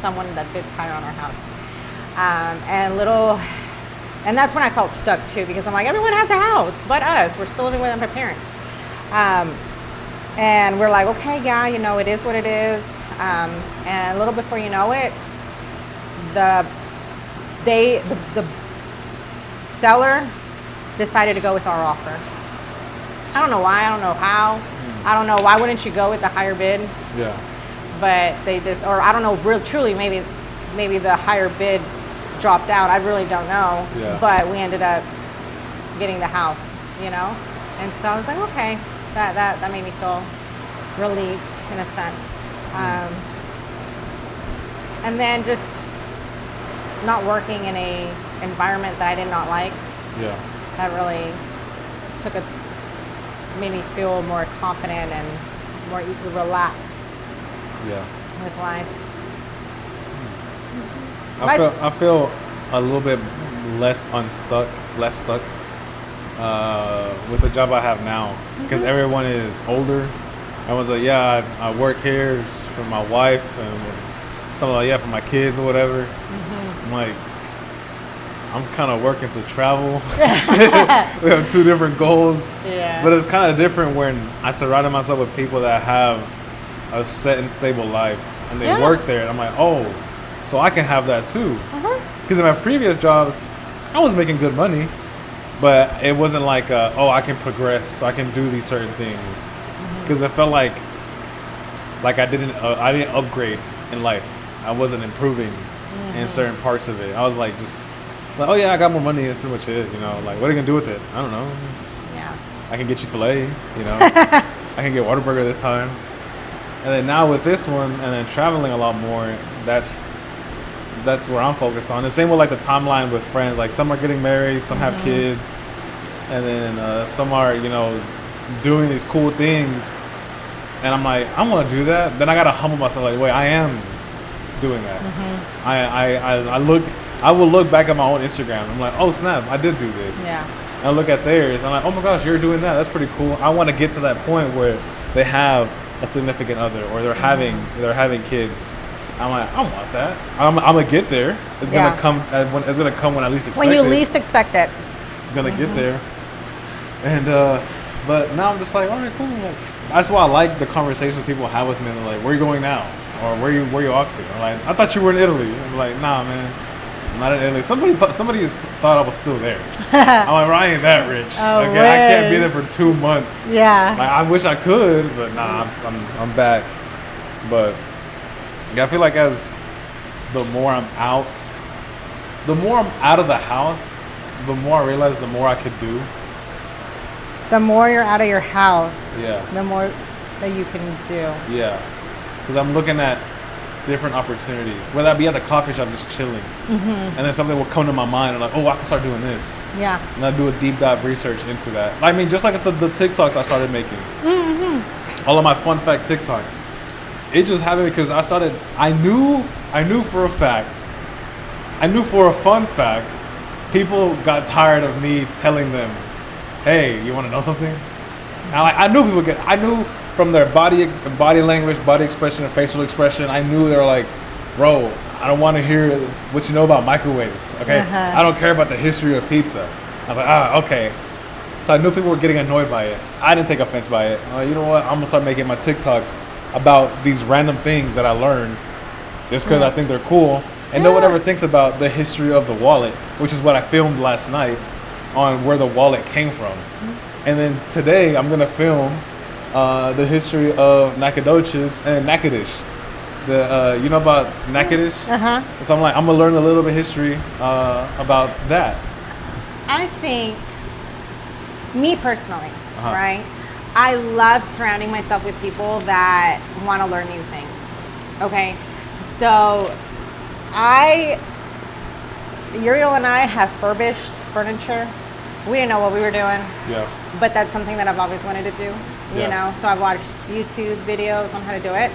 someone that bids higher on our house. And that's when I felt stuck too, because I'm like, everyone has a house but us. We're still living with my parents. And we're like, okay, yeah, you know, it is what it is. And a little before you know it, the seller decided to go with our offer. I don't know why, I don't know how. I don't know, why wouldn't you go with the higher bid? Yeah. But they just, or I don't know, truly, maybe the higher bid dropped out. I really don't know. Yeah. But we ended up getting the house, you know? And so I was like, okay, that made me feel relieved in a sense. And then just not working in a environment that I did not like. Yeah. That really made me feel more confident and more relaxed. Yeah. With life. I feel a little bit less stuck with the job I have now because everyone is older. Everyone's like, yeah, I work here it's for my wife and some like, yeah, for my kids or whatever. I'm like, I'm kind of working to travel. We have two different goals. Yeah. But it's kind of different when I surrounded myself with people that have a set and stable life and they work there. And I'm like, oh, so I can have that too. Because in my previous jobs, I was making good money, but it wasn't like, I can progress, so I can do these certain things. Because it felt like I didn't upgrade in life. I wasn't improving in certain parts of it. I was like, oh yeah, I got more money. That's pretty much it. You know, like, what are you gonna do with it? I don't know. Yeah. I can get you filet. You know, I can get Whataburger this time. And then now with this one, and then traveling a lot more, that's where I'm focused on. The same with like the timeline with friends. Like some are getting married, some have kids, and then some are, you know, doing these cool things. And I'm like, I want to do that. Then I gotta humble myself. Like, wait, I am doing that. I will look back at my own Instagram. I'm like, oh snap, I did do this. Yeah. And I look at theirs. I'm like, oh my gosh, you're doing that. That's pretty cool. I want to get to that point where they have a significant other or they're having kids. I'm like, I want that. I'm gonna get there. It's gonna come. It's gonna come when I least expect it. When you least expect it. It's gonna get there. And but now I'm just like, all right, cool. Like, that's why I like the conversations people have with me. They're like, where are you going now? Or where you off to? I'm like, I thought you were in Italy. I'm like, nah, man, I'm not in Italy. Somebody thought I was still there. I'm like, well, I ain't that rich. Oh, okay, I can't be there for 2 months. Yeah. Like, I wish I could, but nah, I'm back. But yeah, I feel like as the more I'm out, the more I'm out of the house, the more I realize the more I could do. The more you're out of your house, Yeah. the more that you can do. Yeah. Because I'm looking at different opportunities. Whether I be at the coffee shop just chilling. And then something will come to my mind and like, oh, I can start doing this. Yeah. And I do a deep dive research into that. I mean, just like the TikToks I started making. All of my fun fact TikToks. It just happened because I knew for a fact, I knew for a fun fact, people got tired of me telling them, hey, you want to know something? I knew I knew from their body language, body expression, and facial expression, I knew they were like, bro, I don't want to hear what you know about microwaves, okay? I don't care about the history of pizza. I was like, okay. So I knew people were getting annoyed by it. I didn't take offense by it. You know what? I'm going to start making my TikToks about these random things that I learned just because I think they're cool. And no one ever thinks about the history of the wallet, which is what I filmed last night on where the wallet came from. And then today I'm going to film the history of Nacogdoches and Natchitoches. You know about Natchitoches? So I'm going to learn a little bit of history about that. I think, me personally, right? I love surrounding myself with people that want to learn new things. Okay, so Uriel and I have furbished furniture. We didn't know what we were doing. Yeah. But that's something that I've always wanted to do. You know, so I've watched YouTube videos on how to do it,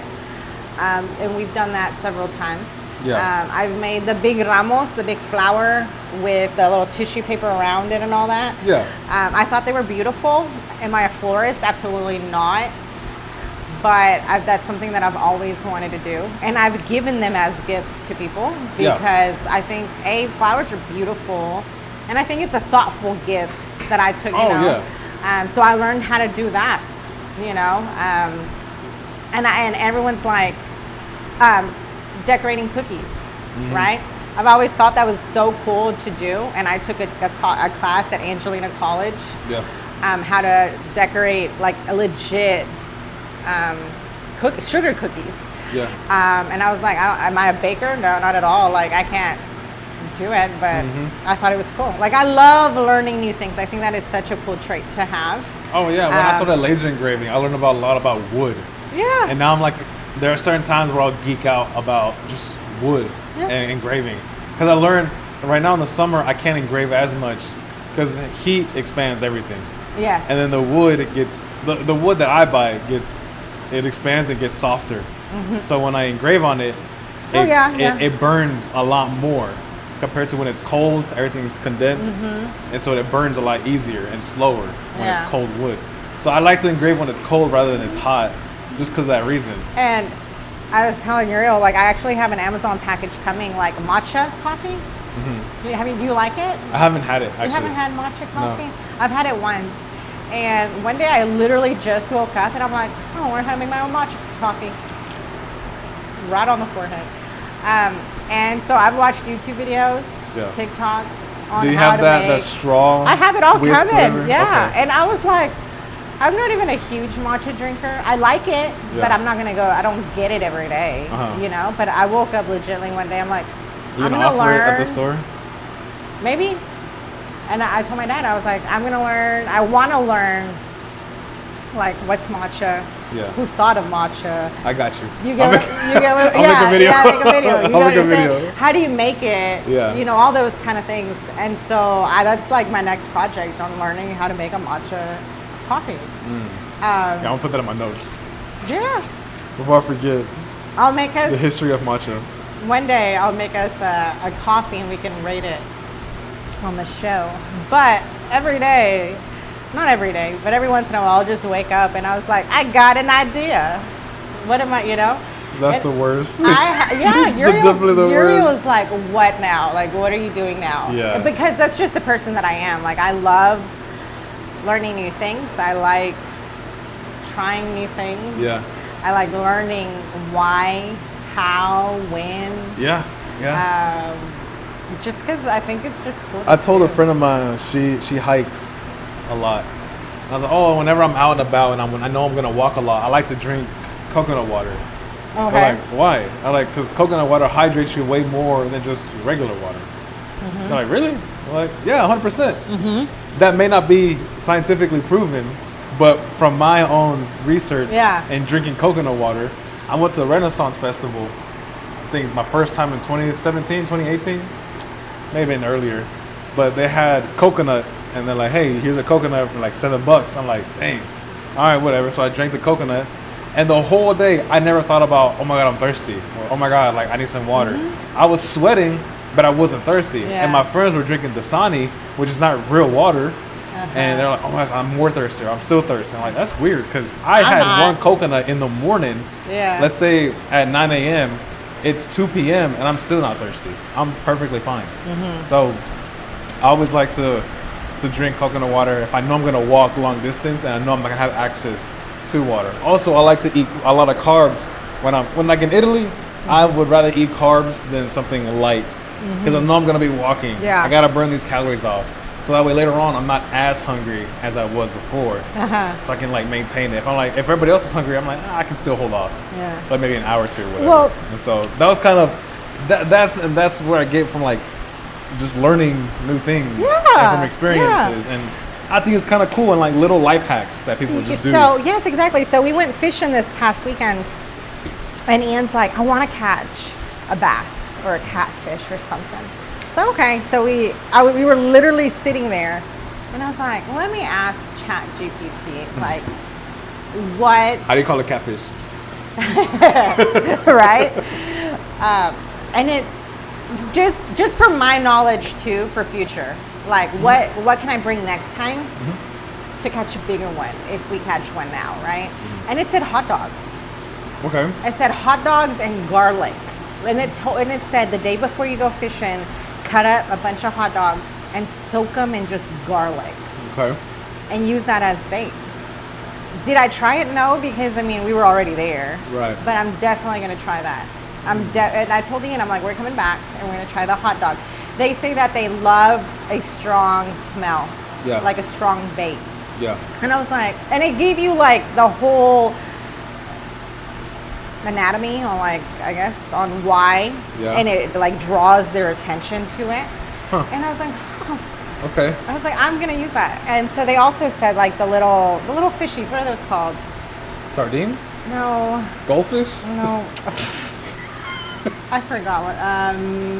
and we've done that several times. Yeah. I've made the big ramos, the big flower with the little tissue paper around it and all that. Yeah. I thought they were beautiful. Am I a florist? Absolutely not. But that's something that I've always wanted to do. And I've given them as gifts to people because I think, flowers are beautiful. And I think it's a thoughtful gift that I took, you know. Yeah. So I learned how to do that, you know. And everyone's like, decorating cookies, right? I've always thought that was so cool to do, and I took a class at Angelina College, how to decorate like a legit sugar cookies. Yeah. And I was like, am I a baker? No, not at all. Like I can't do it, but I thought it was cool. Like I love learning new things. I think that is such a cool trait to have. Oh yeah, when I started laser engraving, I learned a lot about wood. Yeah. And now I'm like, there are certain times where I'll geek out about just wood and engraving. Because I learned right now in the summer, I can't engrave as much because heat expands everything. Yes. And then the wood, the wood that I buy it expands and gets softer. So when I engrave on it, it burns a lot more compared to when it's cold, everything's condensed. And so it burns a lot easier and slower when it's cold wood. So I like to engrave when it's cold rather than it's hot. Just because of that reason. And I was telling Uriel, like I actually have an Amazon package coming, like matcha coffee. Do you like it? I haven't had it, actually. You haven't had matcha coffee? No. I've had it once. And one day I literally just woke up and I'm like, oh, I learned how to make my own matcha coffee. Right on the forehead. And so I've watched YouTube videos, TikToks on how to make. Do you have that straw? I have it all Swiss coming. flavor? Yeah. Okay. And I was like, I'm not even a huge matcha drinker. I like it, but I'm not gonna go. I don't get it every day, you know. But I woke up legitimately one day. I'm like, I'm gonna learn. It at the store? Maybe. And I told my dad, I was like, I'm gonna learn. I want to learn, like, what's matcha? Yeah. Who thought of matcha? I got you. I'll make a video. I'll make a video. You know what I'm saying? How do you make it? Yeah. You know, all those kind of things. And so that's like my next project on learning how to make a matcha coffee. I'm gonna put that in my notes. Yeah. Before I forget. I'll make us the history of matcha. One day I'll make us a coffee and we can rate it on the show. But every day, not every day, but every once in a while I'll just wake up and I was like, I got an idea. What am I, you know? That's the worst. Uriel was like, what now? Like, what are you doing now? Yeah. Because that's just the person that I am. Like, I love learning new things. I like trying new things. Yeah. I like learning why, how, when. Yeah. Just because I think it's just cool. I told a friend of mine, she hikes a lot. I was like, oh, whenever I'm out and about and I know I'm going to walk a lot, I like to drink coconut water. Okay. Like, why? I like, because coconut water hydrates you way more than just regular water. They're like, really? I'm like, yeah, 100%. That may not be scientifically proven, but from my own research and drinking coconut water, I went to the Renaissance Festival. I think my first time in 2017, 2018, maybe even earlier. But they had coconut, and they're like, hey, here's a coconut for like $7. I'm like, dang, all right, whatever. So I drank the coconut, and the whole day I never thought about, oh my God, I'm thirsty, or oh my God, like I need some water. I was sweating, but I wasn't thirsty. And my friends were drinking Dasani, which is not real water. And they're like, oh my gosh, I'm more thirsty. I'm still thirsty. I'm like, that's weird, because I had one coconut in the morning. Let's say at 9 a.m., it's 2 p.m., and I'm still not thirsty. I'm perfectly fine. So I always like to drink coconut water if I know I'm going to walk long distance and I know I'm going to have access to water. Also, I like to eat a lot of carbs. When like in Italy, I would rather eat carbs than something light, because I know I'm going to be walking. I got to burn these calories off. So that way later on, I'm not as hungry as I was before. So I can like maintain it. If everybody else is hungry, I'm like, I can still hold off. Like maybe an hour or two or whatever. Well, and so that was kind of, that's where I get from, like, just learning new things and from experiences. And I think it's kind of cool, and like little life hacks that people just do. So yes, exactly. So we went fishing this past weekend, and Ian's like, I want to catch a bass or a catfish or something. So okay, so we were literally sitting there, and I was like, let me ask ChatGPT, like, what? How do you call it catfish? Right? And it just for my knowledge too, for future, like what can I bring next time to catch a bigger one if we catch one now, right? And it said hot dogs. Okay. It said hot dogs and garlic, and it said the day before you go fishing, cut up a bunch of hot dogs and soak them in just garlic. Okay. And use that as bait. Did I try it? No, because I mean we were already there. Right. But I'm definitely gonna try that. And I told Ian, I'm like, we're coming back and we're gonna try the hot dog. They say that they love a strong smell. Yeah. Like a strong bait. Yeah. And I was like, and it gave you like the whole anatomy on, like, I guess on why, and it like draws their attention to it. And I was like, oh. Okay. I was like, I'm gonna use that. And so they also said like the little fishies. What are those called? Sardine? No. Goldfish? No. I forgot what.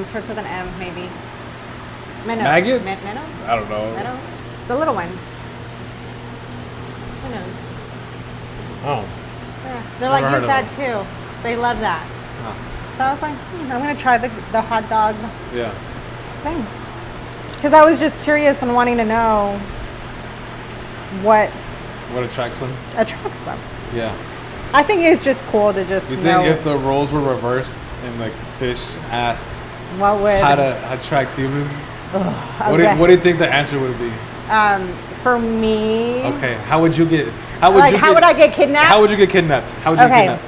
Starts with an M, maybe. Minnows. Maggots? Minnows? I don't know. Minnows? The little ones. Minnows. Oh. Yeah. They're like, use that too. They love that. So I was like, I'm gonna try the hot dog thing. Because I was just curious and wanting to know what attracts them. Yeah. I think it's just cool to just You think if the roles were reversed and like fish asked what would how to attract humans, what do you think the answer would be? For me. Okay. How would I get kidnapped? How would you get kidnapped? How would you get kidnapped?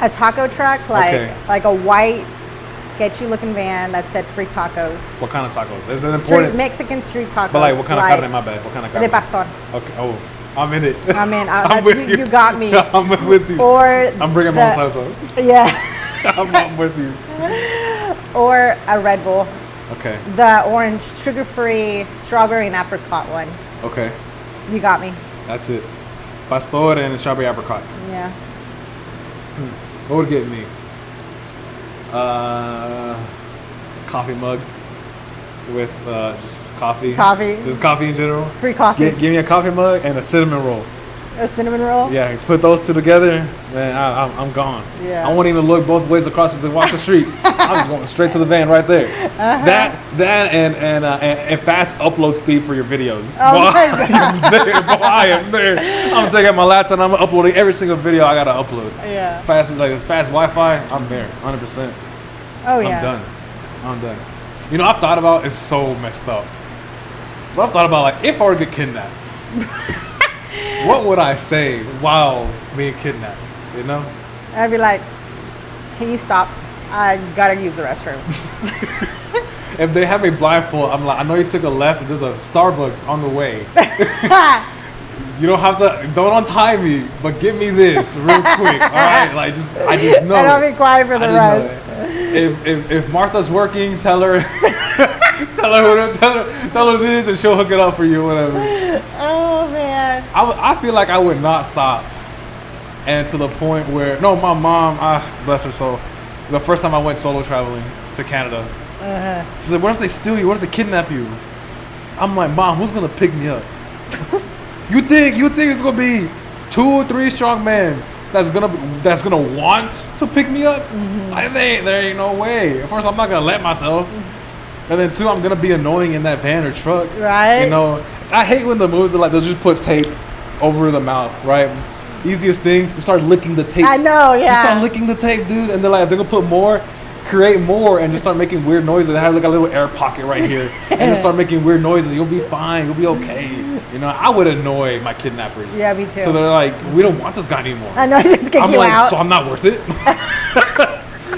A taco truck, like a white, sketchy looking van that said free tacos. What kind of tacos? Is it important? Mexican street tacos. But like, what kind of carne? My bad. What kind of carne? De pastor. Okay. Oh, I'm in it. I'm in. I'm with you. You got me. I'm with you. Or I'm bringing my salsa. Yeah. I'm with you. Or a Red Bull. Okay. The orange, sugar-free, strawberry and apricot one. Okay. You got me. That's it. Pastor and strawberry apricot. Yeah. What would get me? Coffee mug with just coffee. Coffee. Just coffee in general. Free coffee. Give me a coffee mug and a cinnamon roll. A cinnamon roll? Yeah, put those two together, man, I'm gone. Yeah. I won't even look both ways across to walk the street. I'm just going straight to the van right there. That and fast upload speed for your videos. Oh my God. I am there. I'm taking my laptop and I'm uploading every single video I gotta upload. Yeah. Fast Wi-Fi, I'm there, 100%. Oh yeah. I'm done. You know, I've thought about, it's so messed up. But I've thought about, like, if I were to get kidnapped, what would I say while being kidnapped, you know? I'd be like, can you stop? I gotta use the restroom. If they have me blindfold, I'm like, I know you took a left, and there's a Starbucks on the way. You don't untie me, but give me this real quick, all right? Like, I just know. And I'll be quiet for the rest. if Martha's working, tell her tell her this, and she'll hook it up for you, whatever. Oh man. I feel like I would not stop, and to the point where my mom, bless her soul, the first time I went solo traveling to Canada, she said, "What if they steal you? What if they kidnap you?" I'm like, "Mom, who's gonna pick me up? You think it's gonna be 2 or 3 strong men that's gonna want to pick me up? Like, there ain't no way. First, I'm not gonna let myself, and then 2, I'm gonna be annoying in that van or truck, Right? You know, I hate when the movies are like they'll just put tape over the mouth, right? Easiest thing, you start licking the tape. I know, yeah. You start licking the tape, dude, and they're like, they're gonna put more, create more, and just start making weird noises. They have like a little air pocket right here, and just start making weird noises. You'll be fine. You'll be okay. You know, I would annoy my kidnappers. Yeah, me too. So they're like, we don't want this guy anymore. I know, just kick I'm you like, out. so I'm not worth it.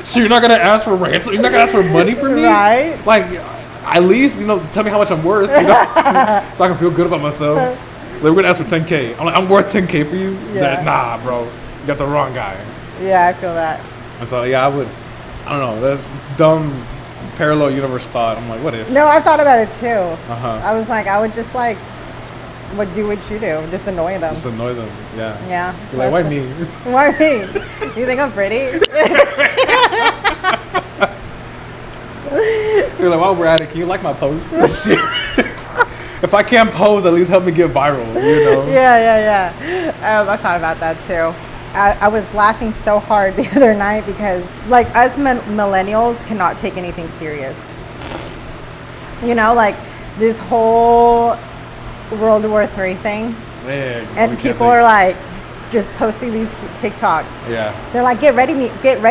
So you're not gonna ask for ransom? You're not gonna ask for money for me? Right. Like, at least tell me how much I'm worth, so I can feel good about myself. They were gonna ask for 10K. I'm like, I'm worth 10K for you? Yeah. Nah, bro. You got the wrong guy. Yeah, I feel that. And so yeah, I don't know. That's dumb parallel universe thought. I'm like, what if? No, I've thought about it too. Uh-huh. I was like, I would just would do what you do, just annoy them. Just annoy them. Yeah. Yeah. You're like, why me? Why me? You think I'm pretty? You're like, while we're at it, can you like my post? Shit. If I can't pose, at least help me get viral, you know? Yeah. I thought about that too. I was laughing so hard the other night because, like, us millennials cannot take anything serious. You know, like this whole World War III thing, Man, and people are like just posting these TikToks. Yeah. They're like, get ready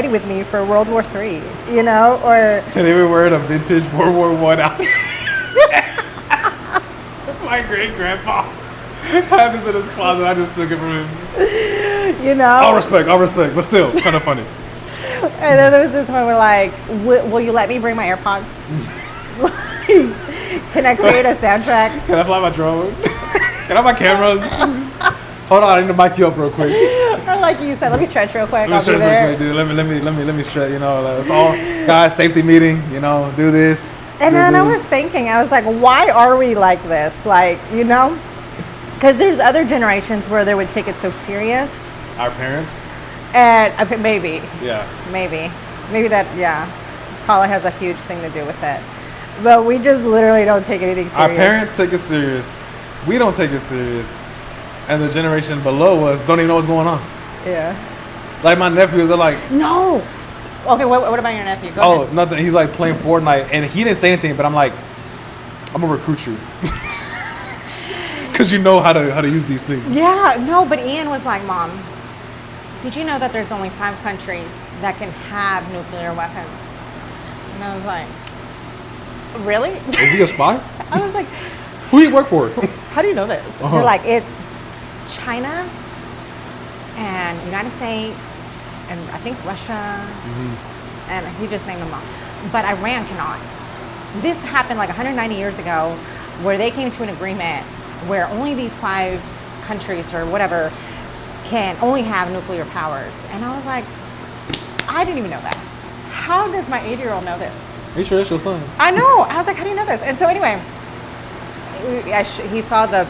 with me for World War III, you know, or Today we're wearing a vintage World War I outfit. My great grandpa had this in his closet. I just took it from him. you know. All respect, but still kind of funny. And then there was this one where like, will you let me bring my AirPods? Can I create a soundtrack? Can I fly my drone? Can I have my cameras? Hold on, I need to mic you up real quick. Or like you said, let me stretch real quick. Let me stretch real quick, dude. Let me stretch. You know, like, it's all guys. Safety meeting. You know, do this. And do then I this. was thinking, I was like, why are we like this? Like, you know, because there's other generations where they would take it so serious. Our parents. And maybe that, yeah, probably has a huge thing to do with it. But we just literally don't take anything serious. Our parents take it serious. We don't take it serious. And the generation below us don't even know what's going on. Yeah. Like my nephews are like, No. Okay, what about your nephew? Go oh, ahead. nothing. He's like playing Fortnite, and he didn't say anything, but I'm like, I'm gonna recruit you. Because you know how to use these things. Yeah, no, but Ian was like, Mom, did you know that there's only 5 countries that can have nuclear weapons? And I was like, really? Is he a spy? I was like, Who do you work for? how do you know this? Uh-huh. They're like, it's China and United States and I think Russia, and he just named them all. But Iran cannot. This happened like 190 years ago where they came to an agreement where only these 5 countries or whatever can only have nuclear powers. And I was like, I didn't even know that. How does my 8-year-old know this? Are you sure that's your son? I know. I was like, how do you know this? And so anyway, he saw the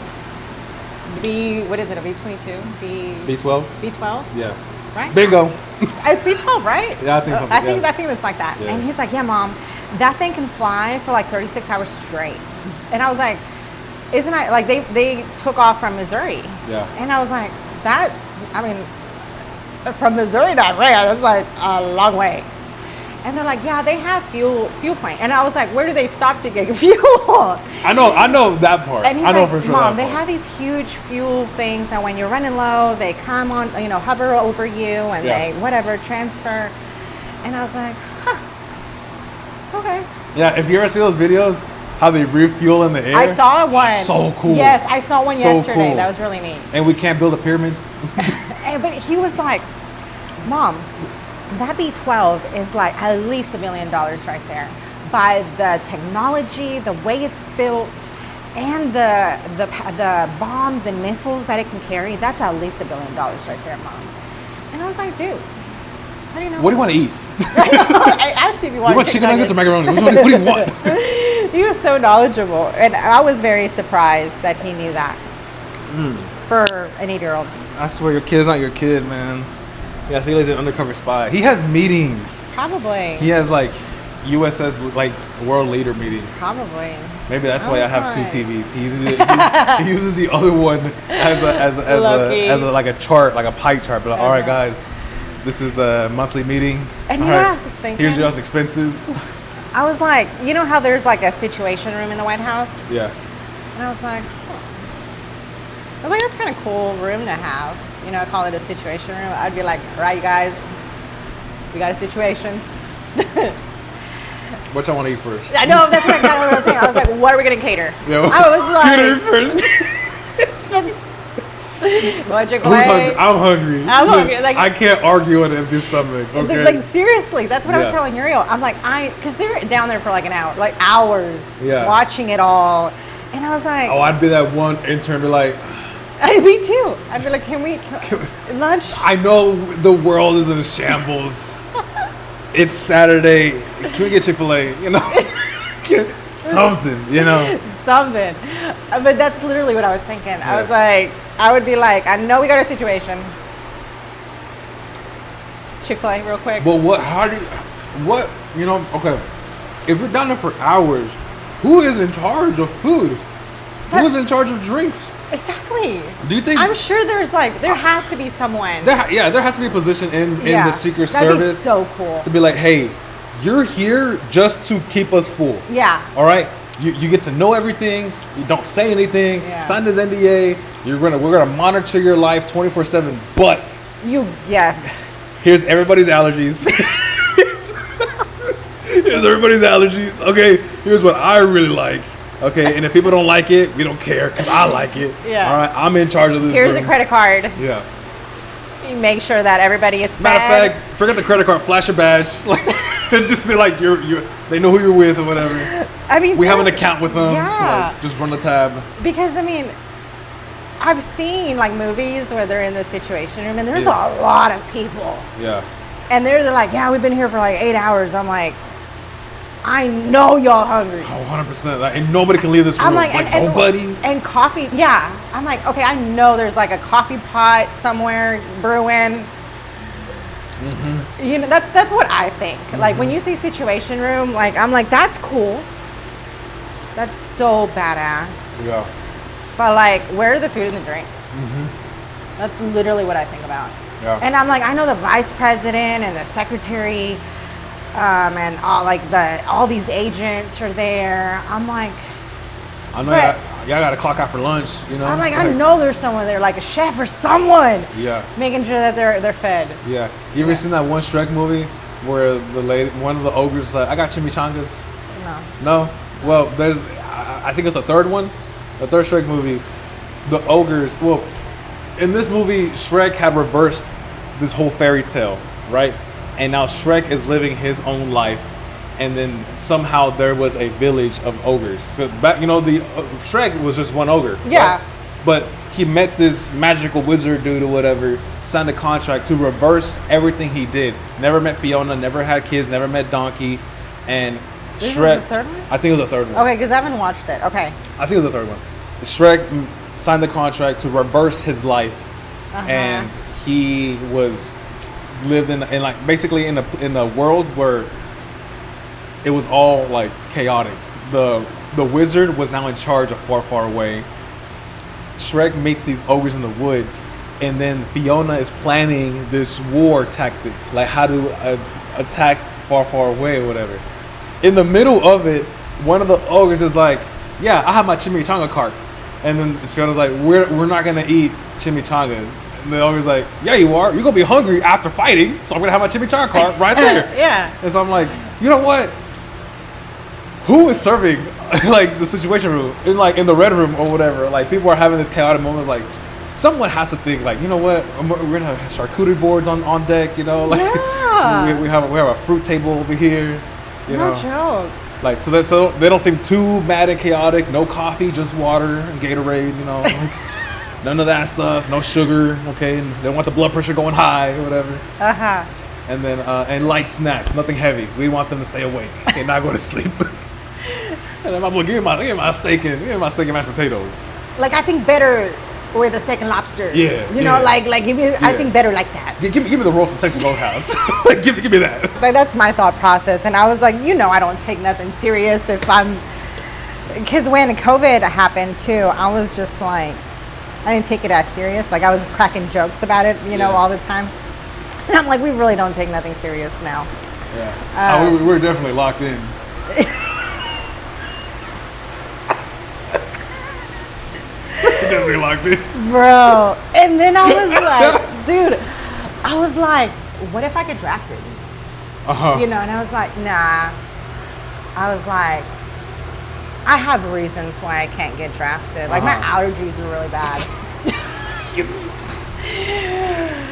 what is it, a B-22? B-12? B-12? Yeah. Right? Bingo. It's B-12, right? Yeah, I think so. I think it's like that. Yeah. And he's like, yeah, Mom, that thing can fly for like 36 hours straight. And I was like, isn't it, like they took off from Missouri. Yeah. And I was like, from Missouri to Iran, that's like a long way. And they're like, yeah, they have fuel plane. And I was like, where do they stop to get fuel? I know that part. And he's I know like, for sure. Mom, that they part. have these huge fuel things that when you're running low, they come on, hover over you and Yeah. they whatever transfer. And I was like, huh, okay. Yeah, if you ever see those videos, how they refuel in the air. I saw one. So cool. Yes, I saw one So yesterday. cool. That was really neat. And we can't build the pyramids. But he was like, Mom, that B-12 is like at least $1 million right there. By the technology, the way it's built, and the bombs and missiles that it can carry, that's at least $1 billion right there, Mom. And I was like, dude, how do you know? What do you want to eat? I asked if you You want chicken nuggets or macaroni? What do you want? He was so knowledgeable, and I was very surprised that he knew that for an 8-year-old. I swear, your kid's not your kid, man. Yeah, I feel like he's an undercover spy. He has meetings. Probably. He has like USS like world leader meetings. Probably. Maybe that's why I have 2 fine. TVs. He uses the other one as a like a chart, like a pie chart. But like, all right, guys, this is a monthly meeting. And all you know right, what I was thinking? here's y'all's expenses. I was like, you know how there's like a situation room in the White House? Yeah. And I was like, that's kind of cool room to have. You know, I call it a situation room. I'd be like, all right, you guys, we got a situation. What y'all want to eat first? I know, that's what I was saying. I was like, what are we going to cater? Yeah, I was first. What, Chick-fil-A? Who's hungry? I'm hungry. I'm hungry, like- I can't argue on an empty stomach. Okay. Like, seriously, that's what I was Yeah. telling Uriel. I'm like, because they're down there for like an hour, like hours, Yeah. watching it all. And I was like, Oh, I'd be that one intern, be like, me too. I'd be like, can we lunch? I know the world is in a shambles. It's Saturday. Can we get Chick-fil-A? You know, something. You know. Something. But that's literally what I was thinking. Yeah. I was like, I would be like, I know we got a situation. Chick-fil-A real quick. But you know, okay. If we're down there for hours, who is in charge of food? Who is in charge of drinks? Exactly. Do you think? I'm sure there has to be someone. There has to be a position in Yeah. the Secret That'd be Service so cool. to be like, hey, you're here just to keep us full. Yeah. All right. You get to know everything. You don't say anything. Yeah. Sign this NDA. We're gonna monitor your life 24/7. But Yes. here's everybody's allergies. Here's everybody's allergies. Okay. Here's what I really like. Okay. And if people don't like it, we don't care because I like it. Yeah. All right. I'm in charge of this. Here's room. a credit card. Yeah. You make sure that everybody is fed. Matter of fact, forget the credit card. Flash your badge. Like, just be like they know who you're with or whatever. I mean, We have an seriously. account with them. Yeah. Like, just run the tab. Because I mean, I've seen like movies where they're in the situation room and there's Yeah. a lot of people. Yeah. And they're like, yeah, we've been here for like 8 hours. I'm like, I know y'all hungry. Oh, 100%. Like, and nobody can leave this room. I'm like, and nobody. And coffee, yeah. I'm like, okay, I know there's like a coffee pot somewhere brewing. You know, that's what I think. Like when you say situation room, like I'm like, that's cool. That's so badass. Yeah. But like, where are the food and the drinks? That's literally what I think about. Yeah. And I'm like, I know the vice president and the secretary, and all these agents are there. I'm like, I know But- y'all got to clock out for lunch, you know? I'm like, I know there's someone there, like a chef or someone, Yeah. making sure that they're fed. Yeah. You ever seen that one Shrek movie where one of the ogres is like, I got chimichangas? No. No? Well, I think it's the third one. The third Shrek movie. The ogres, in this movie, Shrek had reversed this whole fairy tale, right? And now Shrek is living his own life. And then somehow there was a village of ogres. So back, Shrek was just one ogre. Yeah. Right? But he met this magical wizard dude or whatever, signed a contract to reverse everything he did. Never met Fiona, never had kids, never met Donkey. And This is Shrek. the third one? I think it was the third one. Okay, because I haven't watched it. Okay. I think it was the third one. Shrek signed the contract to reverse his life, and he lived in like basically in a world where it was all like chaotic. The wizard was now in charge of Far, Far Away. Shrek meets these ogres in the woods, and then Fiona is planning this war tactic, like how to attack Far, Far Away or whatever. In the middle of it, one of the ogres is like, yeah, I have my chimichanga cart. And then Fiona's like, we're not gonna eat chimichangas. And the ogre's like, yeah, you are. You're gonna be hungry after fighting, so I'm gonna have my chimichanga cart right there. Yeah. And so I'm like, you know what? Who is serving like the situation room in the red room or whatever? Like people are having this chaotic moment. Like someone has to think like, you know what? We're gonna have charcuterie boards on deck. You know, like Yeah. we have a fruit table over here. You No know, joke. like so they don't seem too mad and chaotic. No coffee, just water and Gatorade. You know, like, none of that stuff. No sugar. Okay, and they don't want the blood pressure going high or whatever. Uh-huh. and then and light snacks, nothing heavy. We want them to stay awake and not go to sleep. And then my boy, give me my steak and mashed potatoes. Like, I think better with a steak and lobster. Yeah, You know, yeah. like give me. I Yeah. think better like that. Give me the roll from Texas Roadhouse. Like, give me that. Like, that's my thought process. And I was like, I don't take nothing serious if I'm. Because when COVID happened too, I was just like, I didn't take it as serious. Like, I was cracking jokes about it, Yeah. all the time. And I'm like, we really don't take nothing serious now. Yeah. We're definitely locked in. We're definitely locked in. Bro. And then I was like, dude, I was like, what if I get drafted? Uh-huh. And I was like, nah. I was like, I have reasons why I can't get drafted. Like, my allergies are really bad.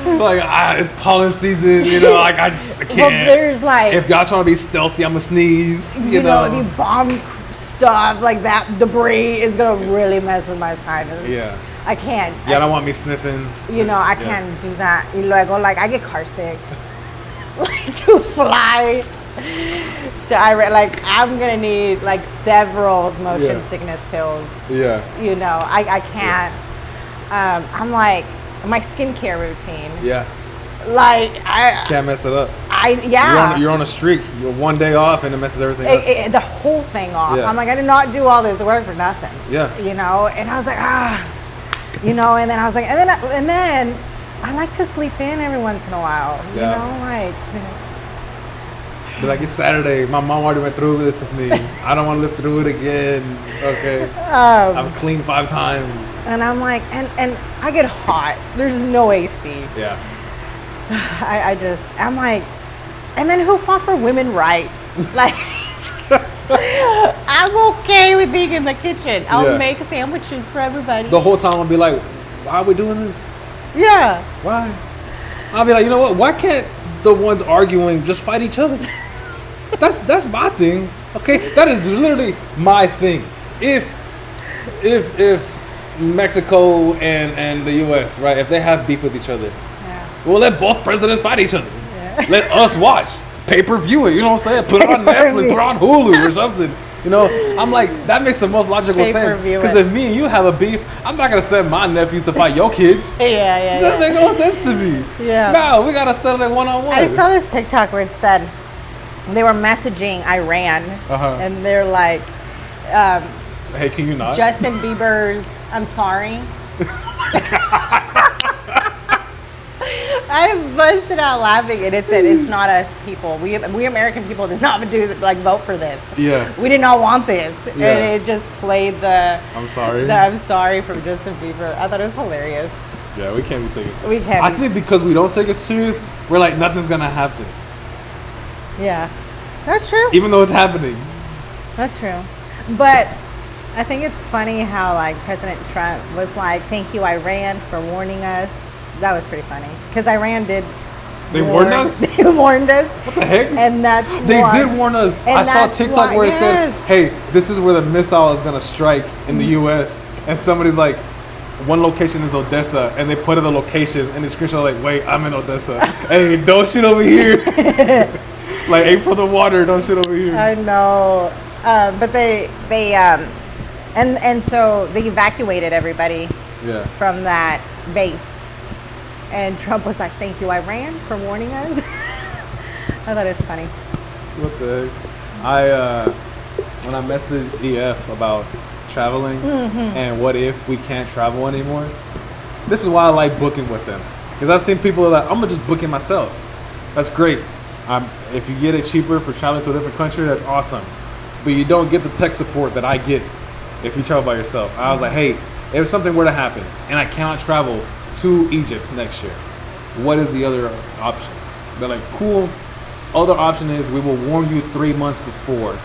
Like, it's pollen season, like I can't. Well, there's like, If y'all trying to be stealthy, I'm gonna sneeze. if you bomb stuff, like that debris is gonna really mess with my sinus. Yeah. I can't. Y'all don't want me sniffing. I can't do that. Like I get car sick. Like, to fly to Iran, like I'm gonna need like several motion sickness pills. Yeah. I can't. I'm like, my skincare routine. Yeah. Like I Can't mess it up. yeah. You're on a streak. You're one day off and it messes everything up. The whole thing off. Yeah. I'm like, I did not do all this work for nothing. Yeah. And I was like, and then I was like, and then I like to sleep in every once in a while. Yeah. Be like, it's Saturday. My mom already went through this with me. I don't want to live through it again. Okay. I've cleaned 5 times. And I'm like, and I get hot. There's no AC. Yeah. I'm like, and then who fought for women's rights? Like, I'm okay with being in the kitchen. I'll make sandwiches for everybody. The whole time I'll be like, why are we doing this? Yeah. Why? I'll be like, you know what? Why can't the ones arguing just fight each other? That's my thing. Okay, that is literally my thing. If Mexico and the U.S. right, if they have beef with each other, we'll let both presidents fight each other. Yeah. Let us watch, pay-per-view it. You know what I'm saying? Put it on Netflix, put it on Hulu or something. I'm like, that makes the most logical sense. Because if me and you have a beef, I'm not gonna send my nephews to fight your kids. Yeah. That makes no sense to me. Yeah. No, we gotta settle it one-on-one. I saw this TikTok where it said they were messaging Iran, and they're like, hey, can you not? Justin Bieber's "I'm Sorry." I busted out laughing, and it said, "It's not us people. We American people did not vote for this. Yeah. We did not want this." Yeah. And it just played the I'm sorry. the "I'm sorry" from Justin Bieber. I thought it was hilarious. Yeah, we can't be taking it serious. We can't. I think because we don't take it serious, we're like, nothing's gonna happen. Yeah, that's true. Even though it's happening. That's true. But I think it's funny how like President Trump was like, "Thank you, Iran, for warning us." That was pretty funny because Iran did. They warned us? They warned us. What the heck? And that's They why- did warn us. and I saw that's TikTok why- where it said, yes. hey, this is where the missile is gonna strike in the US. And somebody's like, one location is Odessa, and they put in the location and the screenshot like, wait, I'm in Odessa. Hey, don't shit over here. Like, aim for the water, don't shit over here. I know, but and so they evacuated everybody Yeah. from that base, and Trump was like, "Thank you, Iran, for warning us." I thought it was funny. What the heck? When I messaged EF about traveling and what if we can't travel anymore, this is why I like booking with them. Because I've seen people that are like, I'm gonna just book it myself. That's great. If you get it cheaper for traveling to a different country, that's awesome. But you don't get the tech support that I get if you travel by yourself. I was like, hey, if something were to happen and I cannot travel to Egypt next year, what is the other option? They're like, cool. Other option is we will warn you 3 months before.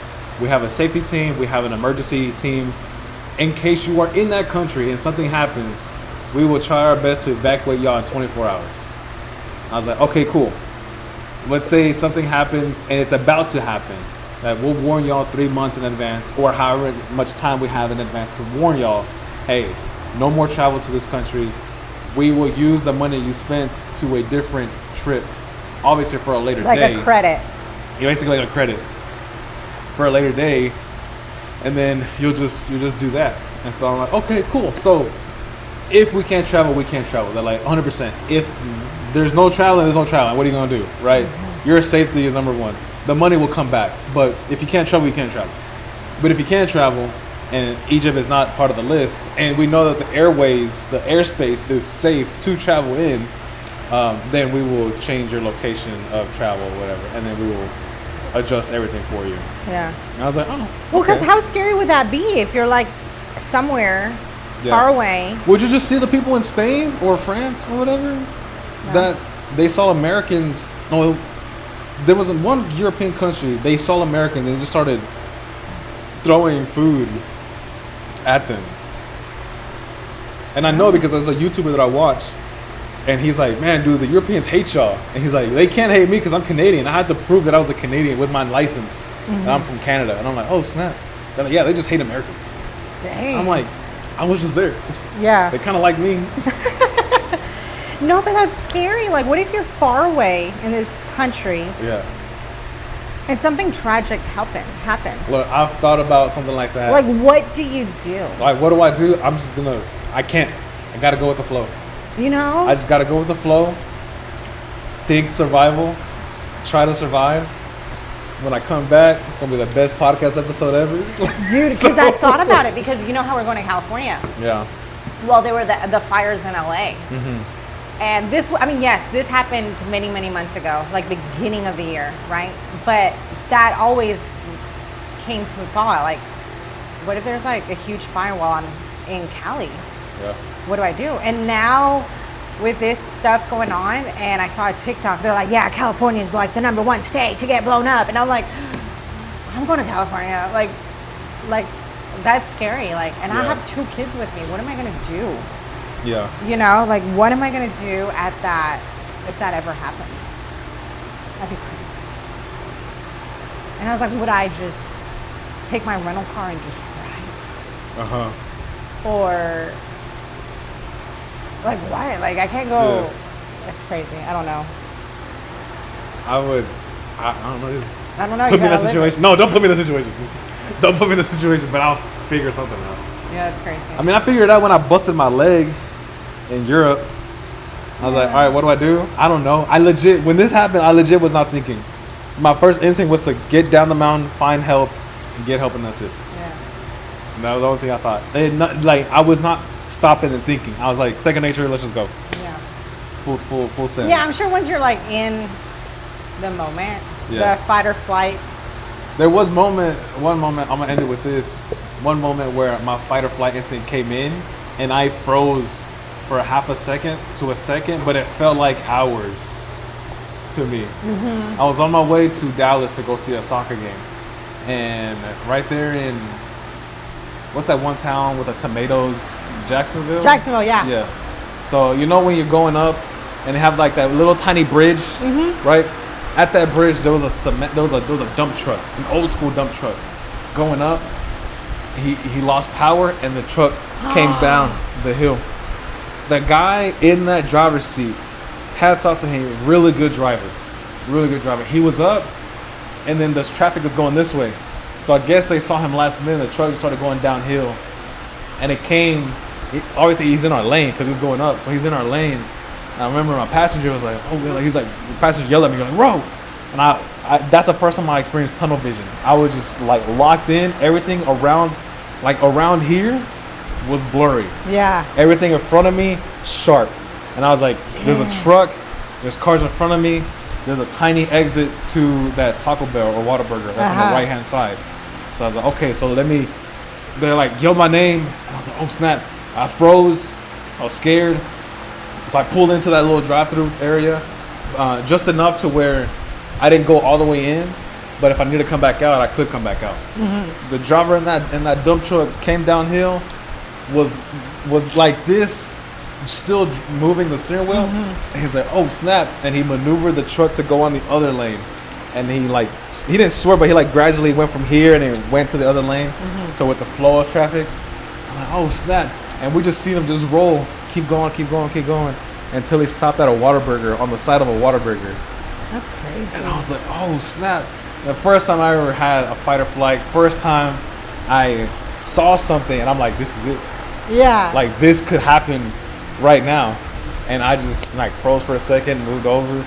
We have a safety team. We have an emergency team. In case you are in that country and something happens, we will try our best to evacuate y'all in 24 hours. I was like, okay, cool. Let's say something happens and it's about to happen. That we'll warn y'all 3 months in advance or however much time we have in advance to warn y'all, hey, no more travel to this country. We will use the money you spent to a different trip obviously for a later Like day. a credit. You basically like a credit for a later day, and then you'll just do that. And so I'm like, okay, cool. So if we can't travel, we can't travel. They're like 100%. If there's no traveling, there's no traveling. What are you gonna do, right? Your safety is number one. The money will come back, but if you can't travel, you can't travel. But if you can travel, and Egypt is not part of the list, and we know that the airways, the airspace is safe to travel in, then we will change your location of travel or whatever, and then we will adjust everything for you. Yeah. And I was like, oh, Well, because okay. how scary would that be if you're like somewhere Yeah. far away? Would you just see the people in Spain or France or whatever that they saw Americans? No, there was one European country. They saw Americans and they just started throwing food at them. And I know because there's a YouTuber that I watch, and he's like, "Man, dude, the Europeans hate y'all." And he's like, "They can't hate me because I'm Canadian. I had to prove that I was a Canadian with my license, and I'm from Canada." And I'm like, "Oh snap!" They're like, "Yeah, they just hate Americans." Dang. I'm like, "I was just there. yeah. They kind of like me." No, but that's scary. Like, what if you're far away in this country Yeah. and something tragic happens? Look, I've thought about something like that. Like, what do you do? Like, what do? I'm just gonna. I can't. I gotta go with the flow. You know? I just gotta go with the flow. Think survival. Try to survive. When I come back, it's gonna be the best podcast episode ever. Dude, because I thought about it because you know how we're going to California. Yeah. Well, there were the fires in LA. Mm-hmm. And this, I mean, yes, this happened many, many months ago, like beginning of the year, right? But that always came to a thought, like, what if there's like a huge fire while I'm in Cali? Yeah. What do I do? And now with this stuff going on, and I saw a TikTok, they're like, yeah, California is like the #1 state to get blown up. And I'm like, I'm going to California. Like that's scary. Like, and I Yeah. have 2 kids with me. What am I going to do? Yeah. You know, like, what am I going to do at that, if that ever happens? That'd be crazy. And I was like, would I just take my rental car and just drive? Uh huh. Or, like, why? Like, I can't go. Yeah. It's crazy. I don't know. I would. I don't know. I don't know. Put you me in that gotta live situation. No, don't put me in that situation. Don't put me in that situation. But I'll figure something out. it. Yeah, it's crazy. I mean, I figured it out when I busted my leg in Europe. I was like, all right, what do I do? I don't know. When this happened, I legit was not thinking. My first instinct was to get down the mountain, find help, and get help, and that's it. Yeah. And that was the only thing I thought. I was not stopping and thinking. I was like, second nature, let's just go. Yeah. Full send. Yeah, I'm sure once you're like in the moment, Yeah. the fight or flight. There was one moment, I'm gonna end it with this. One moment where my fight or flight instinct came in, and I froze for half a second to a second, but it felt like hours to me. Mm-hmm. I was on my way to Dallas to go see a soccer game, and right there in what's that one town with the tomatoes, Jacksonville? Jacksonville, yeah. Yeah. So you know when you're going up, and they have like that little tiny bridge, Mm-hmm. right? At that bridge, there was a dump truck, an old school dump truck, going up. He lost power, and the truck came down the hill. The guy in that driver's seat, hats off to him, really good driver. He was up, and then the traffic was going this way. So I guess they saw him last minute. The truck just started going downhill, and obviously he's in our lane because he's going up. So he's in our lane. And I remember my passenger was like, the passenger yelled at me, like, "Bro!" And I that's the first time I experienced tunnel vision. I was just like locked in. Everything around here was blurry. Yeah. Everything in front of me, sharp. And I was like, there's a truck, there's cars in front of me, there's a tiny exit to that Taco Bell or Whataburger that's on the right hand side. So I was like, okay, so they're like, yelled my name. And I was like, oh snap. I froze. I was scared. So I pulled into that little drive-through area, just enough to where I didn't go all the way in, but if I needed to come back out, I could come back out. Mm-hmm. The driver in that dump truck came downhill, was like this, still moving the steering wheel, and he's like, oh snap, and he maneuvered the truck to go on the other lane, and he didn't swerve, but he like gradually went from here and then went to the other lane. So with the flow of traffic, I'm like, oh snap, and we just see him just roll, keep going until he stopped at a Whataburger, on the side of a Whataburger. That's crazy. And I was like, oh snap. The first time I ever had a fight or flight, first time I saw something and I'm like, this is it. Yeah. Like this could happen right now. And I just like froze for a second, moved over.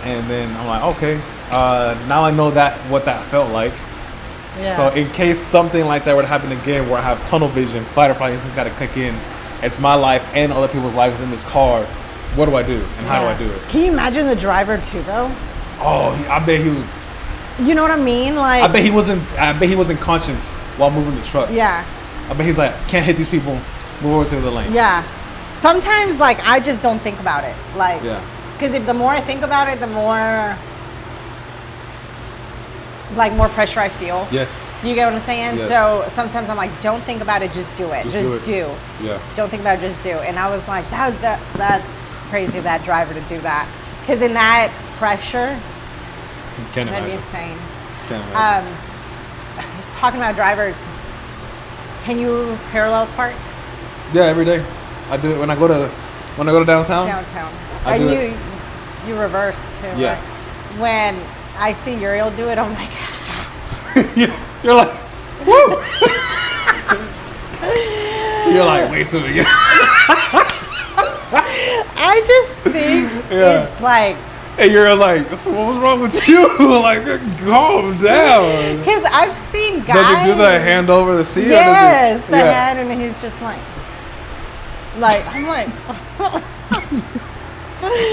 And then I'm like, okay, now I know what that felt like. Yeah. So in case something like that would happen again, where I have tunnel vision, fight or flight instinct's got to kick in. It's my life and other people's lives in this car. What do I do and how do I do it? Can you imagine the driver too, though? Oh, I bet he was. You know what I mean? Like, I bet he wasn't conscious while moving the truck. yeah, I bet he's like, can't hit these people. Move over to the lane. yeah. Sometimes, like, I just don't think about it. Like, Yeah. because if the more I think about it, the more, like, more pressure I feel. Yes. You get what I'm saying? Yes. So sometimes I'm like, don't think about it, just do it. Just do. Yeah. Don't think about it, just do. And I was like, that's crazy, that driver to do that. Because in that pressure, Can't that'd be imagine. insane. Can't imagine. Talking about drivers, can you parallel park Yeah, every day. I do it when I go to downtown. downtown? I And do you reverse too. Yeah. Right? When I see Uriel do it, I'm like, You're like, woo. You're like, wait till we get. I just think Yeah. it's like, And you're like, what was wrong with you? Like, calm down. because I've seen guys. Does he do the hand over the seat? Yes, or does he, the hand, and he's just like I'm like,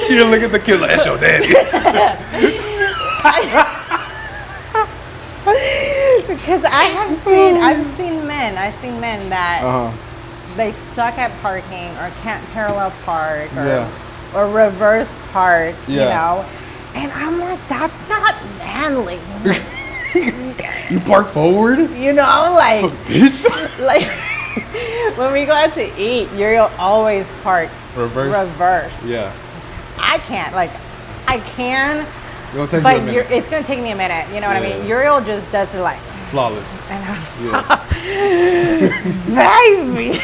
You look at the kid like, that's your daddy. because I've seen men that they suck at parking or can't parallel park or, Yeah. or reverse park, you Yeah. know, and I'm like, that's not manly. You park forward? You know, like, Bitch. like when we go out to eat, Uriel always parks reverse. Yeah. I can't, like, I can, It'll take you a but minute. it's gonna take me a minute. You know what I Yeah. mean? Uriel just does it like, Flawless. and I was Yeah. baby.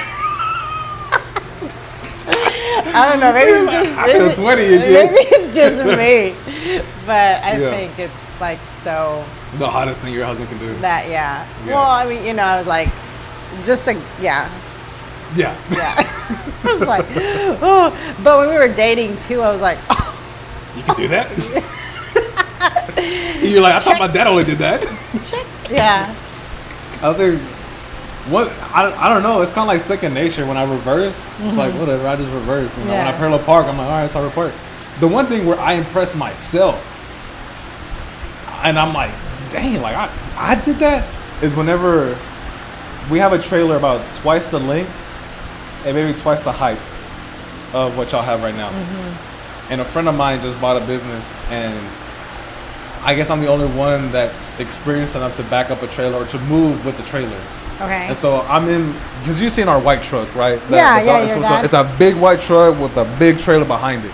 I don't know. Maybe it's just I feel sweaty again. maybe it's just me, but I Yeah. think it's like so The hottest thing your husband can do. that yeah. Yeah. Well, I mean, you know, I was like, just a yeah. Yeah. Yeah. I was like, oh. But when we were dating too, I was like, oh. You can do that? You're like, I thought my dad only did that. Check. Yeah. I think I don't know. It's kind of like second nature. When I reverse, it's like whatever. I just reverse. You know? When I Yeah. parallel park, I'm like, all right, so I park. The one thing where I impress myself, and I'm like, dang, like I did that, is whenever we have a trailer about twice the length and maybe twice the height of what y'all have right now. And a friend of mine just bought a business, and I guess I'm the only one that's experienced enough to back up a trailer or to move with the trailer. Okay. And so I'm in, because you've seen our white truck, right? Yeah, the yeah, dog- your so dad. it's a big white truck with a big trailer behind it.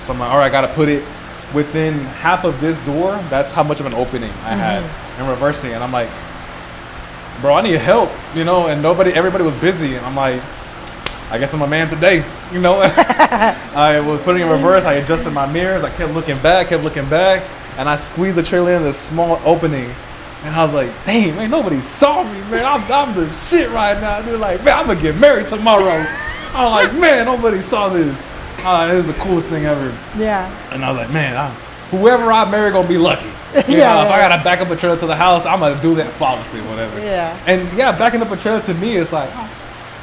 So I'm like, all right, I got to put it within half of this door. That's how much of an opening I had and reversing. And I'm like, bro, I need help, you know? And everybody was busy. And I'm like, I guess I'm a man today, you know? I was putting in reverse. I adjusted my mirrors. I kept looking back. And I squeezed the trailer in this small opening. And I was like, dang, man, nobody saw me, man. I'm the shit right now. They're like, man, I'm going to get married tomorrow. I'm like, man, nobody saw this. It was the coolest thing ever. Yeah. And I was like, man, whoever I marry going to be lucky. You Yeah, know, if yeah. I got to back up a trailer to the house, I'm going to do that flawlessly, whatever. Yeah. And yeah, backing up a trailer to me, it's like,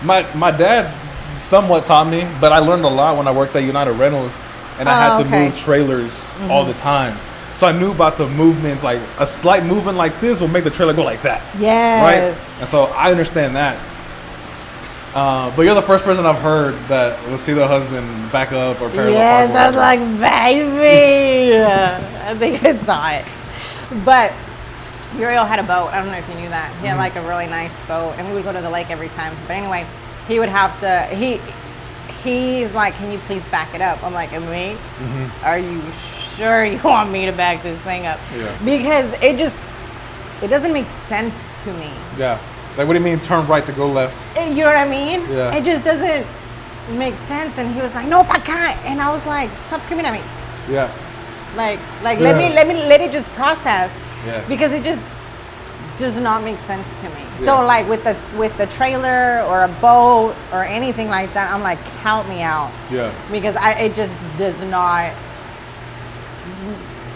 my dad somewhat taught me, but I learned a lot when I worked at United Rentals, and I had to okay. move trailers all the time. So I knew about the movements, like a slight movement like this will make the trailer go like that. Yes. Right? And so I understand that. But you're the first person I've heard that will see their husband back up or parallel Yes, park. I was like, baby. I think I saw it. But Uriel had a boat. I don't know if you knew that. He had like a really nice boat, and we would go to the lake every time. But anyway, he would have to. He's like, can you please back it up? I'm like, me? Are you sure you want me to back this thing up? Yeah. Because it doesn't make sense to me. Yeah. Like, what do you mean turn right to go left? You know what I mean? Yeah. It just doesn't make sense. And he was like, no, pa acá. And I was like, stop screaming at me. Yeah. Like Yeah. let it just process. Yeah. Because it just does not make sense to me. Yeah. So like with the trailer or a boat or anything like that, I'm like, count me out. Yeah. Because it just does not,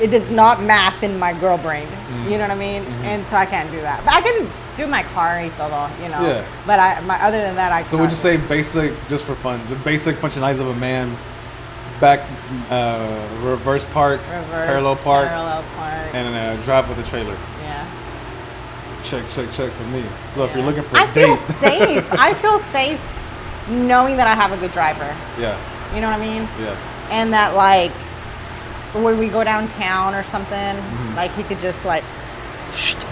it does not math in my girl brain. Mm-hmm. You know what I mean? And so I can't do that. But I can do my car y todo, you know. Yeah. But other than that, I So would you say basic, just for fun, the basic functionalities of a man, back, reverse park, parallel park, and drive with a trailer? Yeah. Check for me. So if you're looking for I a feel date, safe. I feel safe knowing that I have a good driver. yeah, You know what I mean? yeah, And that like when we go downtown or something, Mm-hmm. like he could just like,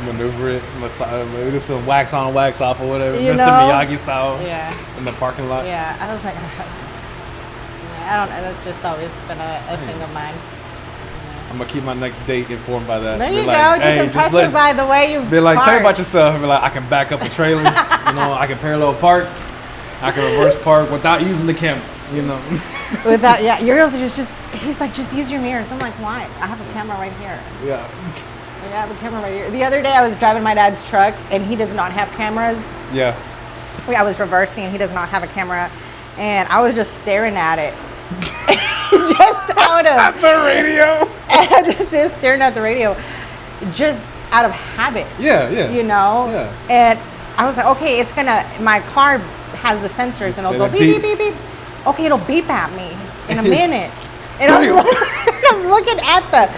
maneuver it, maybe just some wax on, wax off, or whatever, You Mr. know? Miyagi style, yeah, in the parking lot. yeah. I was like, yeah, I don't know. That's just always been a thing of mine. I'm gonna keep my next date informed by that. There Be you like, go. Just hey, impress her by the way you. Be like, tell me park. about yourself. Be like, I can back up a trailer. You know, I can parallel park. I can reverse park without using the camera. You know. Without, yeah, Uriel's just. He's like, just use your mirrors. I'm like, why? I have a camera right here. Yeah. I have a camera right here. The other day I was driving my dad's truck and he does not have cameras. Yeah. I was reversing and he does not have a camera, and I was just staring at it. Just out At of. the radio. I just staring at the radio, just out of habit. Yeah, yeah. You know. Yeah. And I was like, okay, it's gonna. My car has the sensors, and it'll go And it beep beep beeps. beep beep. Okay, it'll beep at me in a minute. And I'm looking at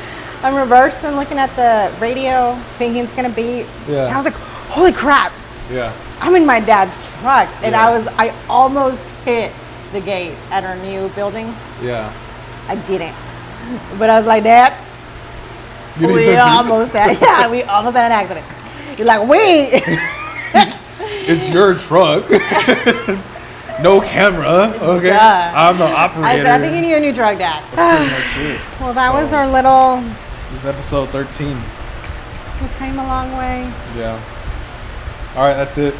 I'm reversing, looking at the radio, thinking it's gonna beep. Yeah. And I was like, holy crap! Yeah. I'm in my dad's truck, and Yeah. I almost hit the gate at our new building. Yeah. I didn't, but I was like, Dad, You need we sensors. almost had, yeah, we almost had an accident. You're like, wait, It's your truck. No camera. Okay. Duh. I'm the I operator. said, I think you need a new drug, Dad. Pretty much it. Well, that was So, our little. This is episode 13. We came a long way. Yeah. All right, that's it.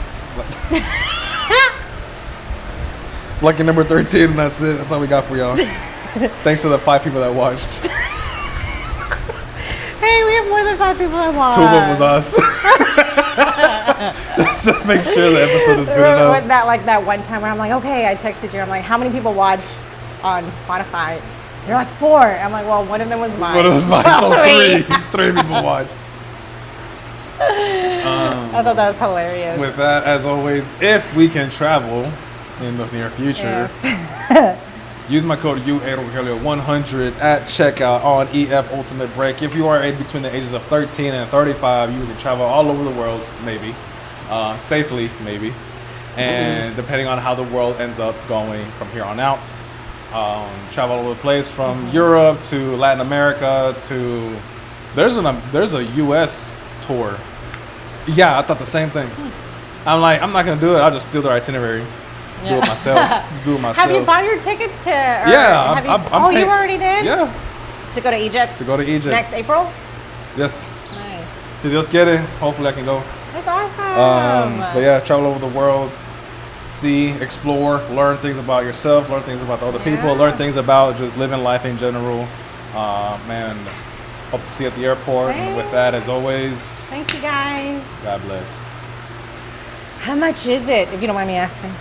Lucky number 13, and that's it. That's all we got for y'all. Thanks to the 5 people that watched. Hey, we have more than 5 people that watch. 2 of them was us. Just to make sure the episode is good Remember enough. when that one time where I'm like, okay, I texted you. I'm like, how many people watched on Spotify? You're like 4. I'm like, well, one of them was mine. But it was mine, so Three. 3 people watched. I thought that was hilarious. With that, as always, if we can travel in the near future, use my code UAROHELIO100 at checkout on EF Ultimate Break. If you are between the ages of 13 and 35, you can travel all over the world, maybe. Safely, maybe. And depending on how the world ends up going from here on out. Travel all over the place from Europe to Latin America to... There's a U.S. tour. Yeah, I thought the same thing. I'm like, I'm not going to do it. I'll just steal their itinerary. Do it myself. Just do it myself. Have you bought your tickets to? Yeah, Have you, I'm oh, you paying- already did? Yeah, To go to Egypt to go to Egypt. next April? Yes. Nice. So let's get it. Hopefully I can go. That's awesome. But yeah, travel over the world, see, explore, learn things about yourself, learn things about the other people, Yeah. learn things about just living life in general. Man, hope to see you at the airport. And with that, as always, Thanks, you guys. God bless. How much is it, if you don't mind me asking?